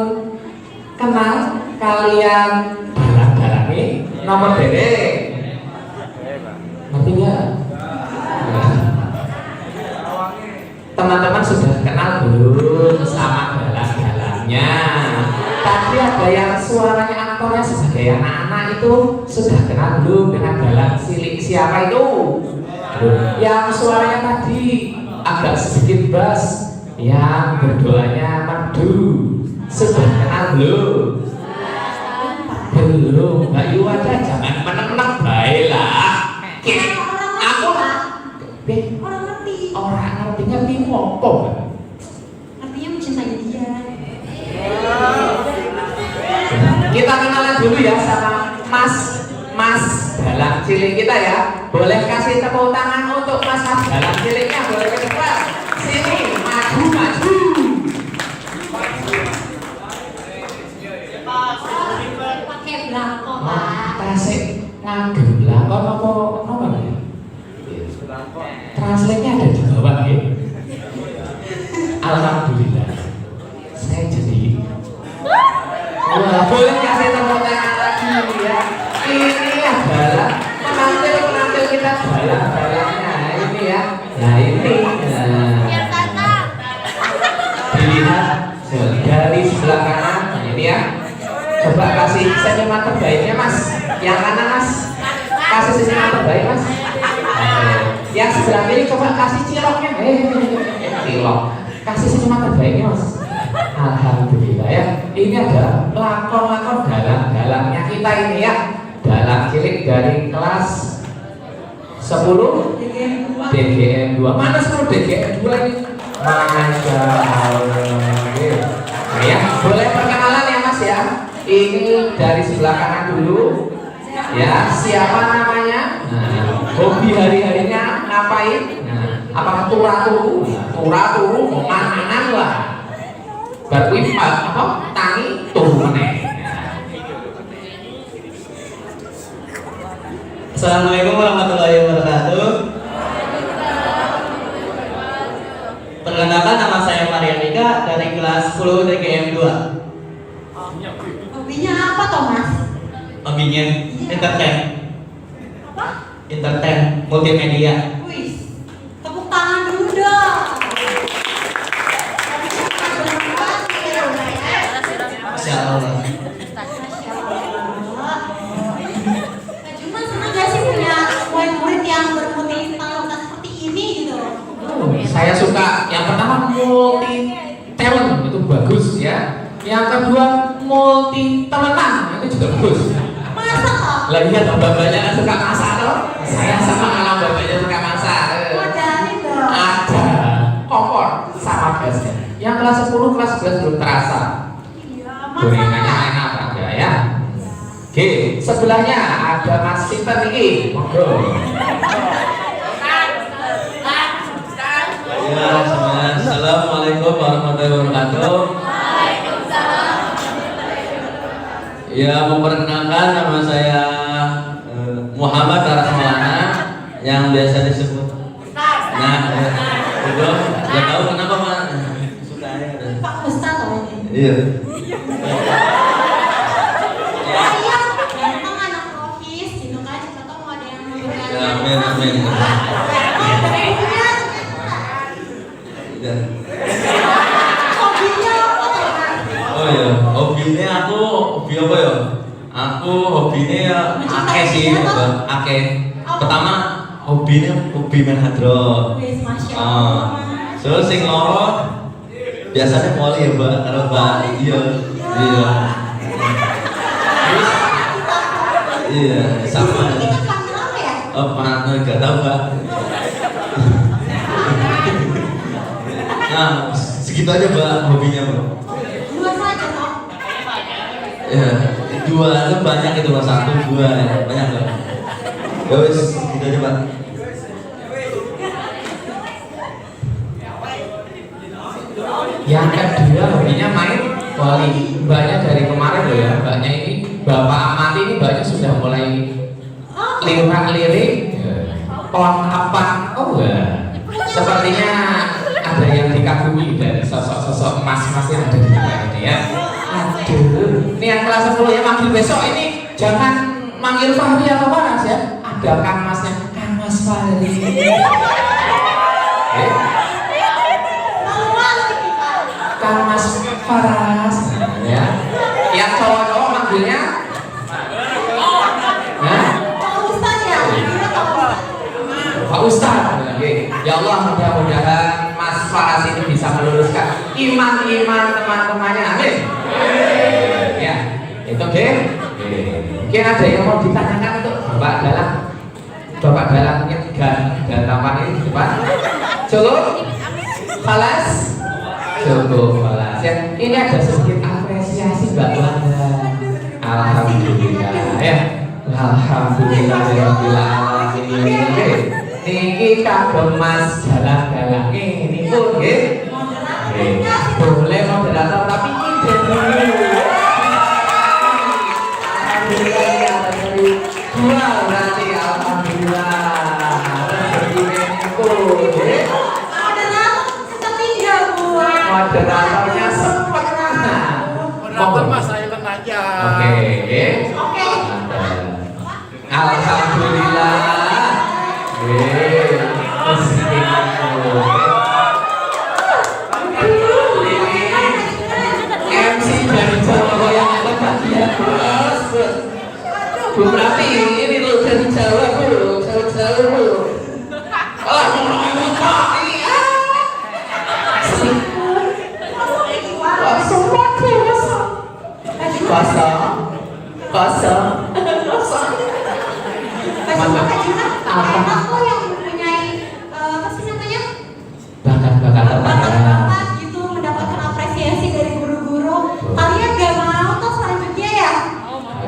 kenal kalian Balang ini nomor derek. Ngerti nggak? Teman-teman sudah kenal belum sama dalang-dalangnya? Tadi ada yang suaranya aktornya sebagai anak-anak itu sudah kenal belum dengan dalang cilik siapa itu? Yang suaranya tadi agak sedikit bass, yang berdoanya merdu, sudah kenal belum? Belum. Mbak Yuwada jangan meneng-meneng baiklah. Aku orang ngerti apa? Artinya mencintai dia. Kita kenalan dulu ya sama Mas dalang cilik kita ya. Boleh kasih tepuk tangan untuk Mas dalang ciliknya, boleh ke depan. Sini, maju. Pakai belangko, Pak. Tasik ngagem belakon apa ya? Translate-nya ada di bawah ya. Alhamdulillah. Saya jadi boleh kasih tepuk tangan lagi ya. Ini adalah penampilan kita dalang-dalangnya ini ya. Nah ini dilihat dari sebelah kanan. Nah ini ya. Coba kasih senyuman terbaiknya Mas. Yang kanan Mas. Kasih senyuman terbaik Mas. Yang sebelah kiri coba kasih ciloknya. Cilok. Kasih senyuman terbaiknya Mas. Alhamdulillah ya. Ini ada lakon-lakon dalang-dalangnya kita ini ya. Dalang cilik dari kelas 10 DGM 2. Mana 10 DGM 2 ini? Masya Allah. Nah ya, boleh perkenalan ya Mas ya. Ini dari sebelah kanan dulu. Ya, siapa namanya? Nah, hobi hari-harinya ngapain? Nah, apakah turu? Mau mangan lah. Baru apa? Tangi turu meneh. Assalamualaikum warahmatullahi wabarakatuh. Perkenalkan, nama saya Marianika dari kelas 10 DGM 2. Hobinya apa toh Mas? Hobinya entertain. Entertain, multimedia. Wih, tepuk tangan dulu dong. Masya Allah. Cuma senang gak sih punya murid-murid yang bermutu talenta seperti ini gitu? Saya suka yang pertama multi talent, itu bagus ya. Yang kedua multi talentan, itu juga bagus. Masak toh? Lah iya toh, bapaknya kan suka masak toh. Saya sama kalau bapaknya suka masak. Modalin dong. Ada kompor sama gasnya. Yang kelas 10, kelas 11 belum terasa. Gorengannya enak aja ya. Oke, sebelahnya ada Mas Sinten ini. Monggo. Ya, Assalamualaikum warahmatullahi wabarakatuh. Ya, memperkenalkan nama saya Muhammad Arasmalana yang biasa disebut. Nah, itu nggak tahu kenapa Pak. Suka aja. Pak Ustaz toh ini. Iya. Memang anak profis gitu kan, siapa tahu mau ada yang memberikan. Ya, amin. Ya. Hobinya apa toh Mas? Oh ya, hobinya hobi apa ya? Aku hobinya ya akeh sih, akeh. Pertama hobi main hadroh. Wis Masya Allah. So sing loro biasanya poli ya Mbak, karo Mbak. Iya. Iya, sama. Kita panggil apa ya? Apa? Enggak tahu Mbak. Nah, segitu aja Mbak hobinya Mbak. Dua saja toh. Ya, dua itu banyak itu Mbak, 1, 2 ya, banyak Mbak. Ya wis, gitu aja Mbak. Yang kedua hobinya main voli. Mbaknya dari kemarin loh ya. Mbaknya ini Bapak amati ini mbaknya sudah mulai lirik-lirik. Pelengkapan. Oh enggak. Sepertinya ada yang dikagumi dari sosok-sosok emas-emas yang ada di tempat ini ya. Aduh, ini yang kelas 10 ya, manggil besok ini jangan manggil Fahri atau Faras ya? Ada Kang Masnya, Kang Mas Fahri. Kang Mas Faras, ya. Yang cowok-cowok manggilnya, Pak Ustadz. Ya Allah, mudah-mudahan Mas Faras ini bisa meluruskan iman-iman teman-temannya. Amin. Ya, itu oke. Mungkin ada yang mau ditanyakan untuk Bapak Dalang yang gantamakan ini di depan. Cukup? Falas? Cukup Falas. Ya, ini ada sedikit apresiasi Mbak Wanda. Alhamdulillah ya. Alhamdulillahirobbilalamin. Niki kagem Mas Dalang-dalang ini pun nggih. Boleh moderator tapi ide dulu. Alhamdulillah dua berarti alhamdulillah. Moderatornya sempat moderator Mas silent aja. Oke. Alhamdulillah. MC dari Jawa yang ada bagian Bu berarti ini lo dari Jawa Bu, Jawa Bu. Kosong. Aku yang mempunyai apa sih namanya? Bakat gitu mendapatkan apresiasi dari guru-guru. Kalian gak mau tuh selanjutnya ya?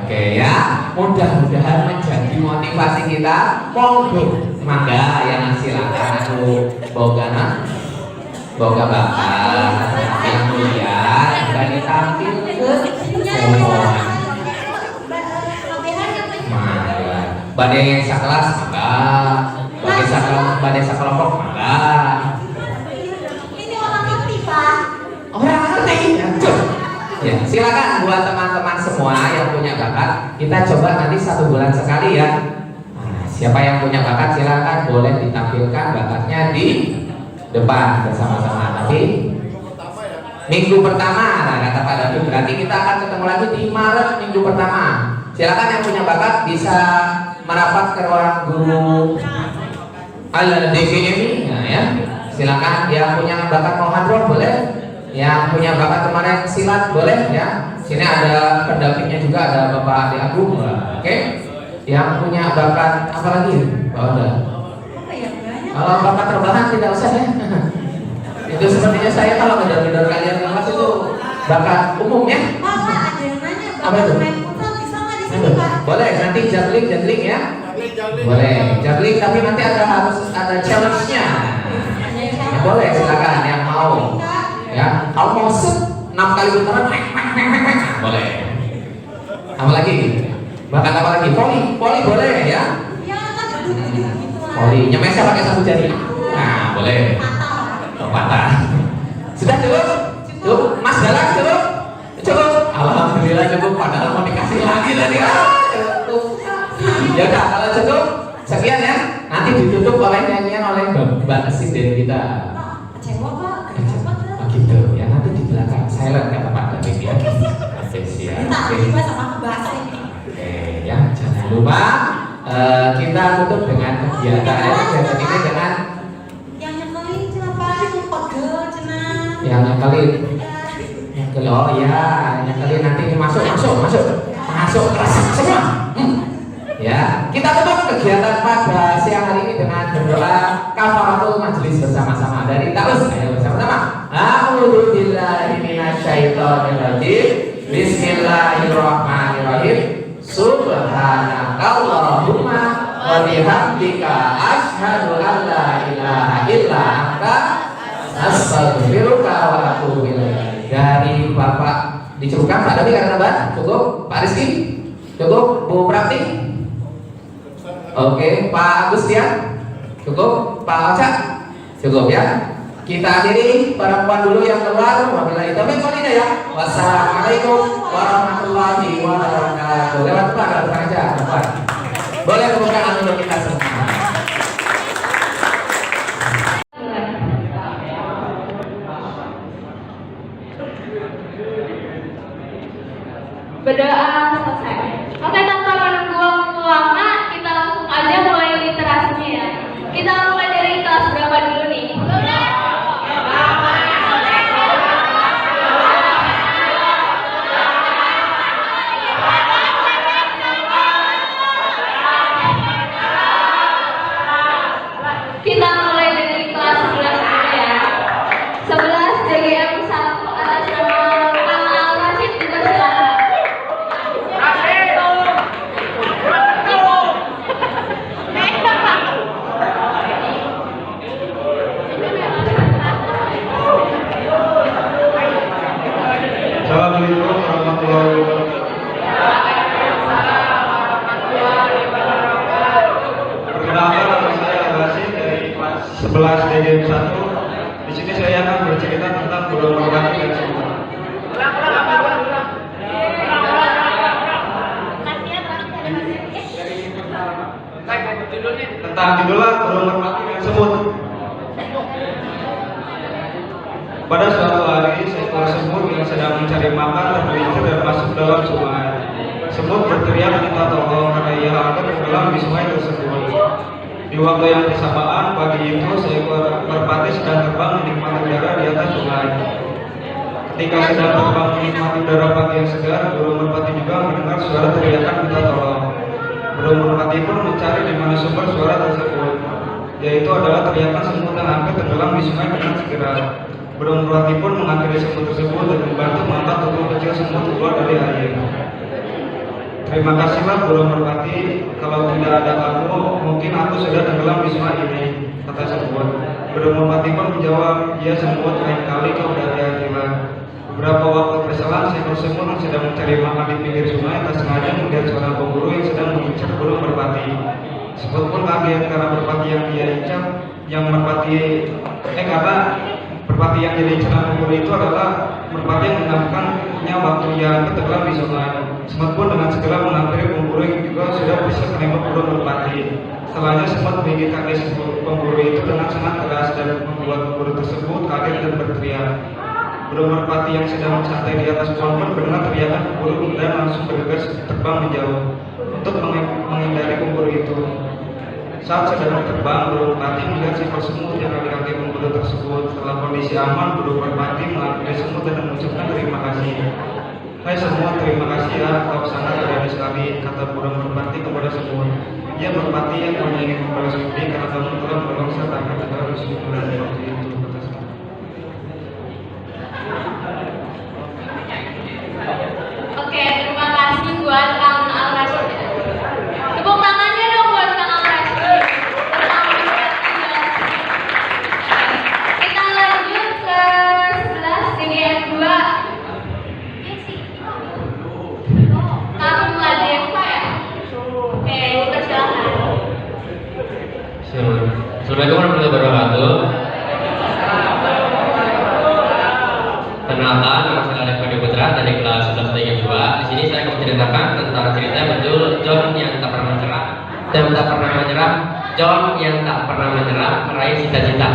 Oke ya, mudah-mudahan menjadi motivasi kita. Monggo, mangga yang silakan aku boga bakat yang mulia dan ditampil ke semua. Badai sakelas mangga, badai sakelompok mangga. Ini orang ngerti Pak. Orang ngerti ya. Silakan buat teman-teman semua yang punya bakat, kita coba nanti 1 bulan sekali ya. Nah, siapa yang punya bakat silakan boleh ditampilkan bakatnya di depan bersama-sama. Tapi minggu pertama, nah kata Pak David, berarti kita akan ketemu lagi di Maret minggu pertama. Silakan yang punya bakat bisa merapat ke ruang guru Al-DVM, nah ya. Silakan yang punya bakat mau hadroh boleh, yang punya bakat kemarin silat boleh ya. Sini ada pendampingnya juga, ada Bapak Adi Agung, oke. Yang punya bakat apa lagi? Kalau bakat terbahan tidak usah ya. Itu sepertinya saya kalau gedor-gedor kalian kelas itu bakat umum ya. Ada yang nanya Apa itu? main futsal bisa nggak di sini Pak? Boleh, nanti juggling ya. Boleh, juggling tapi nanti harus ada challenge-nya. Ya, boleh, silakan yang mau. Ya, kalau mau 6 kali putaran, boleh. Apa lagi? Bakat apa lagi? Poli boleh ya. Poli, nyemesnya pakai sapu jari. Nah, boleh. Patah. Sudah cukup? Cukup? Mas Dalang cukup? Cukup? Alhamdulillah cukup. Padahal mau dikasih lagi tadi. Cukup. Ya udah, kalau cukup sekian ya. Nanti ditutup oleh nyanyian oleh Mbak Presiden kita. Kecewa Pak. Oh gitu. Ya nanti di belakang silent kata Pak David ya. Oke siap. Tiba sama aku bahasa ini. Oke ya, jangan lupa kita tutup dengan kegiatan ini dengan yang nyekelin. Oh iya, nyekelin nanti masuk keras semua. Ya, kita tutup kegiatan pada siang hari ini dengan berdoa kafaratul majelis bersama-sama dari Taus. Ayo bersama-sama. A'udzu billahi minasyaitonir rajim. Bismillahirrahmanirrahim. Subhanakallahumma wa bihamdika asyhadu an la ilaha illa anta astaghfiruka wa atubu ilaik. Dari Bapak dicukupkan Pak David karena Mbak cukup, Pak Rizky cukup, Bu Prati oke, Pak Agustian cukup, Pak Oca cukup ya. Kita akhiri perempuan dulu yang keluar. Wabillahi taufiq wal hidayah. Wassalamualaikum warahmatullahi wabarakatuh. Lewat Pak, aja Pak. 11 DGM 1. Di sini saya akan bercerita tentang Guru Merpati dan semua. Tentang judulnya Guru Merpati dan Semut. Pada suatu hari, seekor semut yang sedang mencari makan tergelincir dan masuk dalam sungai. Semut berteriak minta tolong karena ia akan tenggelam di sungai tersebut. Di waktu yang bersamaan, pagi itu seekor merpati sedang terbang menikmati udara di atas sungai. Ketika sedang terbang menikmati udara pagi yang segar, burung merpati juga mendengar suara teriakan minta tolong. Burung merpati pun mencari di mana sumber suara tersebut, yaitu adalah teriakan semut yang hampir tenggelam di sungai dengan segera. Burung merpati pun menghampiri semut tersebut dan membantu mengangkat tubuh kecil semut keluar dari air. Terima kasihlah burung merpati, kalau tidak ada kamu, mungkin aku sudah tenggelam di sungai ini, kata semut. Burung merpati pun menjawab, ya semut, lain kali kau berhati-hatilah. Beberapa waktu berselang, seekor semut yang sedang mencari makan di pinggir sungai tak sengaja melihat seorang pemburu yang sedang mengincar burung merpati. Semut pun kaget karena merpati yang dia incar, karena merpati yang jadi incaran pemburu itu adalah merpati yang menangkapnya waktu ia tenggelam di sungai. Semut pun dengan segera menghampiri pemburu yang juga sudah bisa menembak burung merpati. Setelahnya semut menggigit kaki pemburu itu dengan sangat keras dan membuat pemburu tersebut kaget dan berteriak. Burung merpati yang sedang santai di atas pohon pun mendengar teriakan pemburu dan langsung bergegas terbang menjauh untuk menghindari pemburu itu. Saat sedang terbang, burung merpati melihat seekor semut yang ada di kaki pemburu tersebut. Setelah kondisi aman, burung merpati menghampiri semut dan mengucapkan terima kasih. Hai semut, terima kasih ya, kau sangat berani sekali, kata burung merpati kepada semut. Ya merpati yang hanya ingin membalas budi karena kamu telah menolong serta akan harus mengalami waktu itu. Oke, terima kasih buat Kang Al-Rashid. Tepuk tangannya dong buat Kang Al-Rashid. Kita lanjut ke 11 DGM 2. Kang Ladeva ya? Oke, dipersilakan. Assalamualaikum warahmatullahi wabarakatuh. Perkenalkan, nama saya Alex Fadi Putra dari kelas 11 DGM 2. Di sini saya akan menceritakan tentang cerita betul John yang tak pernah menyerah dan tak pernah menyerah. John yang tak pernah menyerah meraih cita-cita.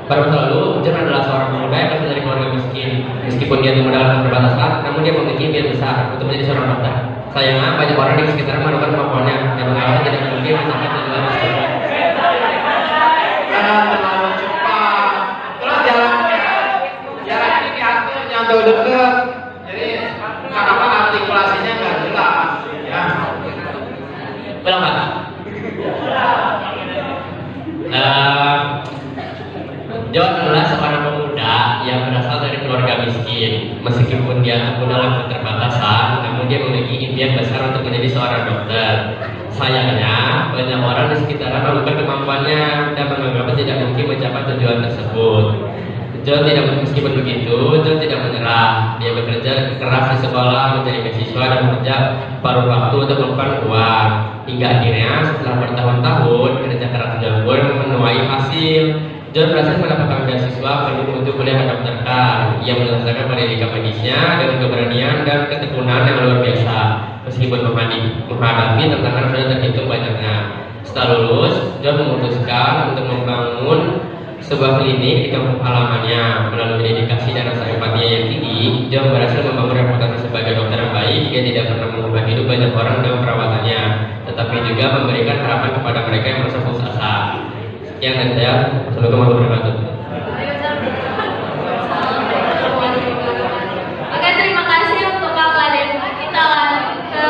Pada masa lalu, John adalah seorang pemuda yang berasal dari keluarga miskin. Meskipun dia modal terbatasan, namun dia memiliki impian besar untuk menjadi seorang dokter. Sayangnya banyak orang di sekitarnya menemukan kemampuannya dan mengatakan tidak mungkin mencapai tujuan tersebut. Terlalu cepat. Terus jalan ini diatur nyantol deket. Jadi kenapa artikulasinya nggak jelas? Ya. Belum Pak. John adalah seorang pemuda yang berasal dari keluarga miskin. Meskipun dia dalam keterbatasan, namun dia memiliki impian besar untuk menjadi seorang dokter. Sayangnya, banyak orang di sekitarnya menemukan kemampuannya dan menganggapnya tidak mungkin mencapai tujuan tersebut. John meskipun begitu, John tidak menyerah. Dia bekerja keras di sekolah, mencari beasiswa dan bekerja paruh waktu untuk melakukan uang. Hingga akhirnya setelah bertahun-tahun kerja keras John pun menuai hasil. John berhasil mendapatkan beasiswa penuh untuk kuliah kedokteran. Ia menyelesaikan pendidikan medisnya dengan keberanian dan ketekunan yang luar biasa. Meskipun menghadapi tantangan sudah terhitung banyaknya. Setelah lulus, John memutuskan untuk membangun sebuah klinik di kampung halamannya. Melalui dedikasi dan rasa empati yang tinggi, John berhasil membangun reputasi sebagai dokter yang baik. Dia tidak pernah mengubah hidup banyak orang dalam perawatannya, tetapi juga memberikan harapan kepada mereka yang merasa putus asa. Sekian dari saya. Assalamualaikum warahmatullahi wabarakatuh. Oke, terima kasih untuk Kang Ladeva. Kita lanjut ke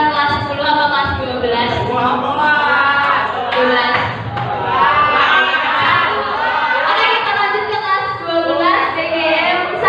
kelas 10 atau kelas 12? 12. Oke, kita lanjut ke kelas 12 DGM 1.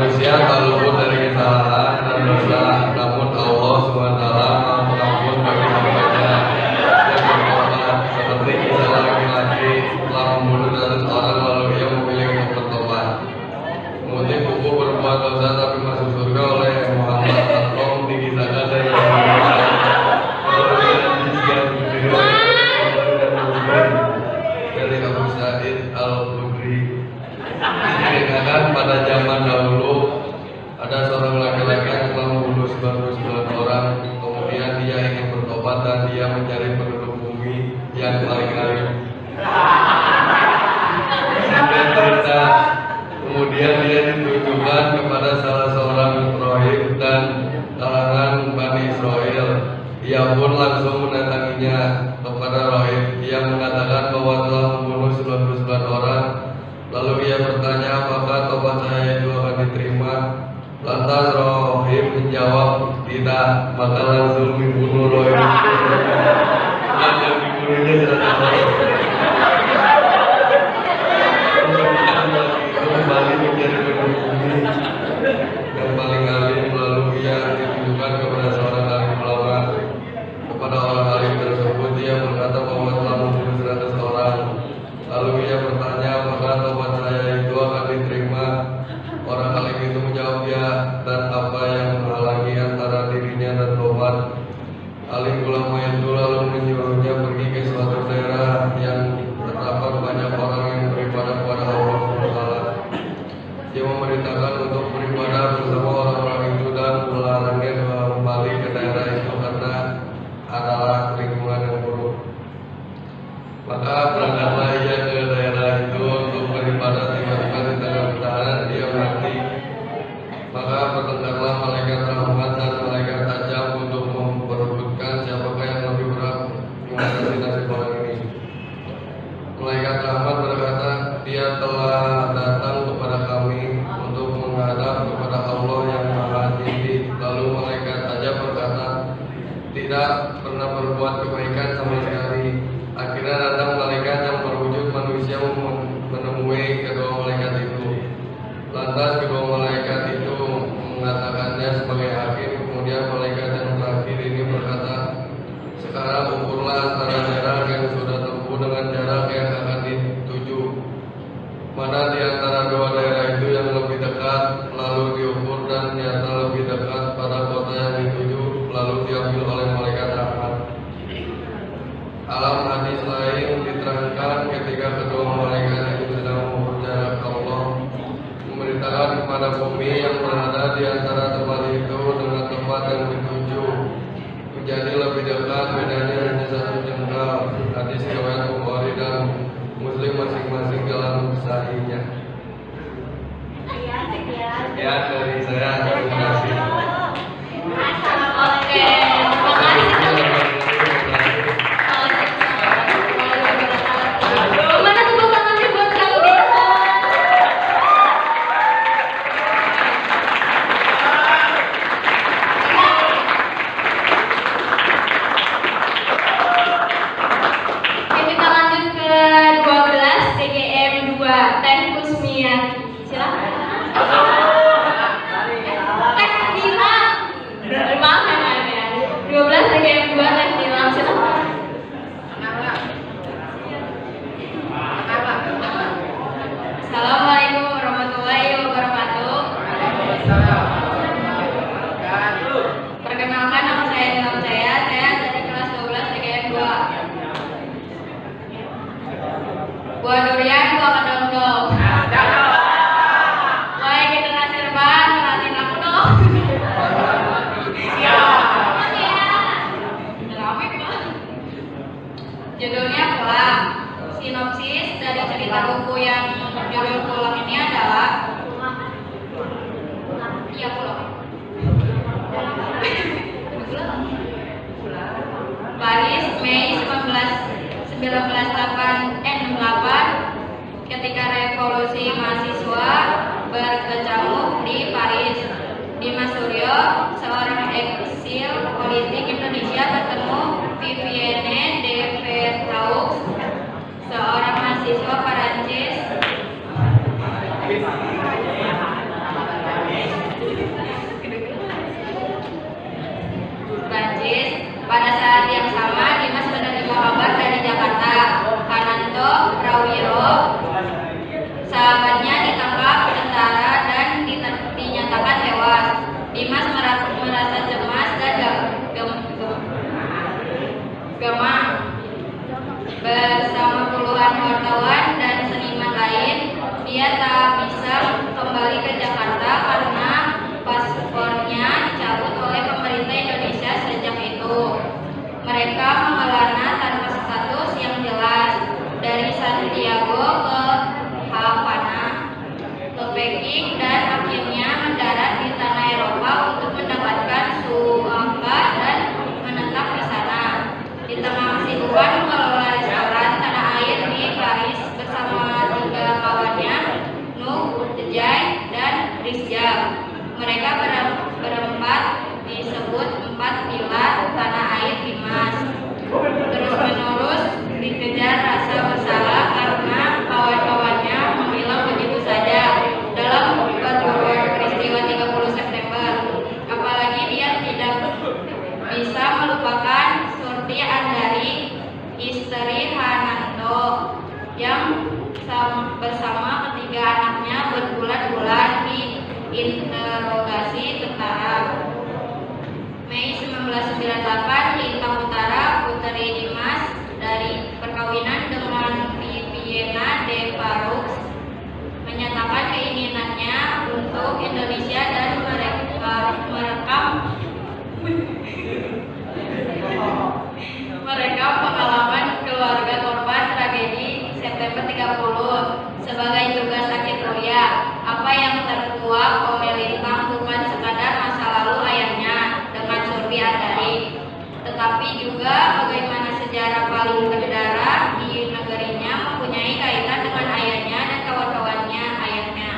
Manusia tak luput dari kesalahan dan dosa, namun Allah SWT Maha Pengampun bagi hamba-Nya yang bertobat. Seperti kisah laki-laki telah membunuh 100 orang lalu ia memilih untuk bertobat. Mengutip buku berbuat dosa tapi masuk surga oleh Muhammad Atom dikisahkan dari Abu Sa'id Al-Khudri. Diceritakan pada zaman dahulu ada seorang laki-laki yang telah membunuh 99 orang. Kemudian dia ingin bertobat dan dia mencari penduduk bumi yang paling alim. Singkat cerita, kemudian dia ditunjukkan kepada salah seorang rahib dan kalangan Bani Israel. Ia pun langsung mendatanginya kepada rahib. Ia mengatakan bahwa telah membunuh 99 orang. Lalu ia bertanya apakah tobat saya itu akan diterima. Lantas rahib menjawab tidak, maka langsung dibunuh rahib itu. Dan yang dibunuhnya kembali menjadi penduduk bumi yang paling alim. Lalu ia ditunjukkan kepada seorang alim ulama. Kepada orang alim tersebut ia berkata bahwa telah membunuh 100 orang. Lalu ia bertanya apakah tobat saya itu akan diterima. Orang alim itu menjawab ya, dan apa yang menghalangi antara dirinya dan tobat. Alim ulama itu lalu menyuruhnya pergi ke suatu daerah yang terdapat banyak orang yang beribadah kepada Allah SWT. Dia memerintahkan untuk beribadah bersama orang-orang itu dan melarangnya kembali ke daerah itu karena adalah lingkungan yang buruk. Maka berangkatlah ia ke daerah itu untuk beribadah. Tiba-tiba di tengah perjalanan dia mati. Maka bertengkarlah malaikat rahmat dan malaikat tajam untuk memperebutkan siapakah yang lebih berat mengatasi nasib orang ini. Malaikat rahmat berkata, dia telah datang kepada kami untuk menghadap kepada Allah yang Maha Tinggi. Lalu malaikat tajam berkata, tidak pernah berbuat kebaikan sama sekali. Akhirnya datang malaikat yang berwujud manusia menemui kedua malaikat itu. Lantas kedua malaikat itu mengatakannya sebagai hakim. Kemudian malaikat yang terakhir ini berkata, sekarang ukurlah antara jarak yang sudah tempuh dengan jarak yang akan dituju. Mana di antara dua daerah itu yang lebih dekat, lalu diukur dan ternyata lebih dekat pada kota yang dituju, lalu diambil oleh malaikat rahmat. Alam hadis lain diterangkan ketika kedua malaikat itu sedang mengukur jarak Allah, memberitakan kepada bumi yang berada di antara tempat itu dengan tempat yang dituju menjadi lebih dekat, bedanya hanya 1 jengkal. Hadis riwayat Bukhari dan Muslim masing-masing dalam sahihnya. Ya, dari saya terima kasih. Oke, terima kasih. Mana tepuk tangannya buat Kang Deko? Oke, kita lanjut ke 12 TGM 2 Teh Kusmiati. Silakan. Teh Dila. Maaf ya. 12 TGM 2 Teh Dila. Silakan. Assalamualaikum warahmatullahi wabarakatuh. Perkenalkan nama saya Ilham Jaya. Saya dari kelas 12 TGM 2. Buah durian, buah kedong-dong. Wahai generasi rebahan, perhatiin aku dong. Judulnya Pulang. Sinopsis dari cerita buku yang judul Pulang ini adalah Paris, Mei 1968 ketika revolusi mahasiswa berkecamuk di Paris. Dimas Suryo, seorang eksil politik Indonesia, bertemu Vivienne de Verhaaux, seorang mahasiswa Perancis Rizjal. Mereka berempat disebut 4 pilar tanah air Dimas. Terus-menerus dikejar rasa bersalah karena kawan-kawannya menghilang begitu saja dalam perburuan peristiwa 30 September. Apalagi dia tidak bisa melupakan Surti Andari, istri Hananto, yang bersama ketiga anaknya berbulan-bulan diinterogasi tentara. Mei 1998, Lintang Utara Putri Dimas dari perkawinan dengan Viviana de Parux menyatakan keinginannya untuk Indonesia dan merekam pengalaman keluarga korban tragedi September 30 sebagai tugas sakit Roya. Apa yang terkuak oleh Lintang bukan sekadar masa lalu ayahnya dengan Surti Andari, tetapi juga bagaimana sejarah paling berdarah di negerinya mempunyai kaitan dengan ayahnya dan kawan-kawannya ayahnya.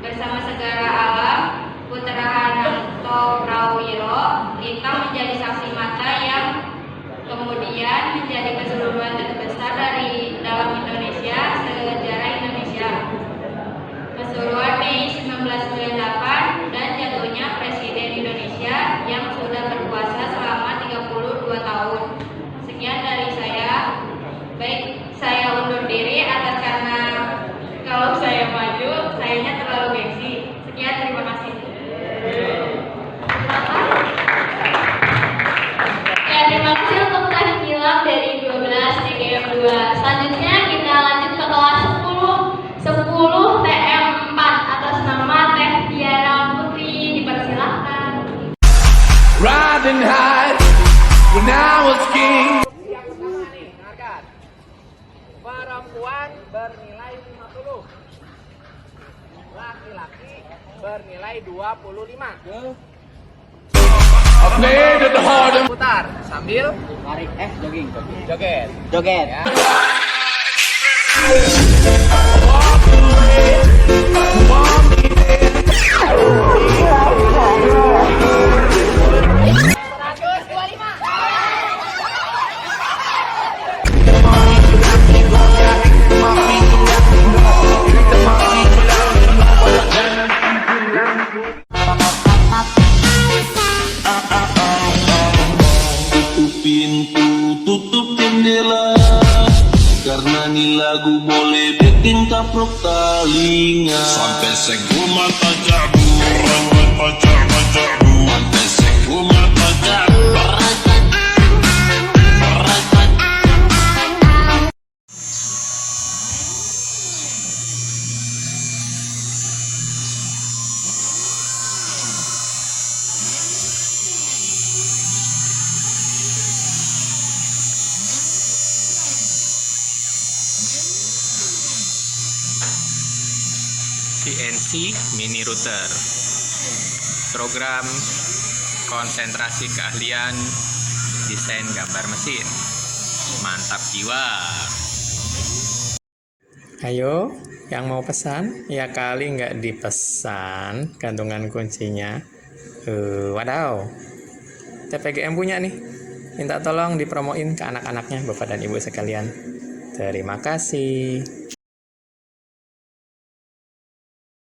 Bersama Segara Alam, Putra Hananto Prawiro, Lintang menjadi saksi mata yang kemudian menjadi keseluruhan terbesar dalam Indonesia, sejarah Indonesia. Keseluruhan Mei 1998 dan jatuhnya Presiden Indonesia yang sudah berkuasa selama 32 tahun. Sekian dari saya. Baik, saya undur diri atas karena kalau saya maju, sayanya terlalu gengsi. Sekian, terima kasih. Ya, terima kasih untuk tadi Gilang dari 12 TGM 2. Selanjutnya kita lanjut ke kelas 10 TM 4 atas nama Teh Tiara Putri, dipersilakan. Riding high when I was king. Yang pertama nih, dengarkan. Perempuan bernilai 50. Laki-laki bernilai 25. Putar sambil tarik joget. Ya. Tutup pintu, tutup jendela, karena nih lagu boleh bikin kaprok telinga. Sampai segul mata jabu, mata jabu, sampai segul mata jabu. CNC Mini Router, program konsentrasi keahlian desain gambar mesin. Mantap jiwa. Ayo, yang mau pesan, ya kali nggak dipesan gantungan kuncinya. Wadaw, TPGM punya nih. Minta tolong dipromoin ke anak-anaknya, Bapak dan Ibu sekalian. Terima kasih.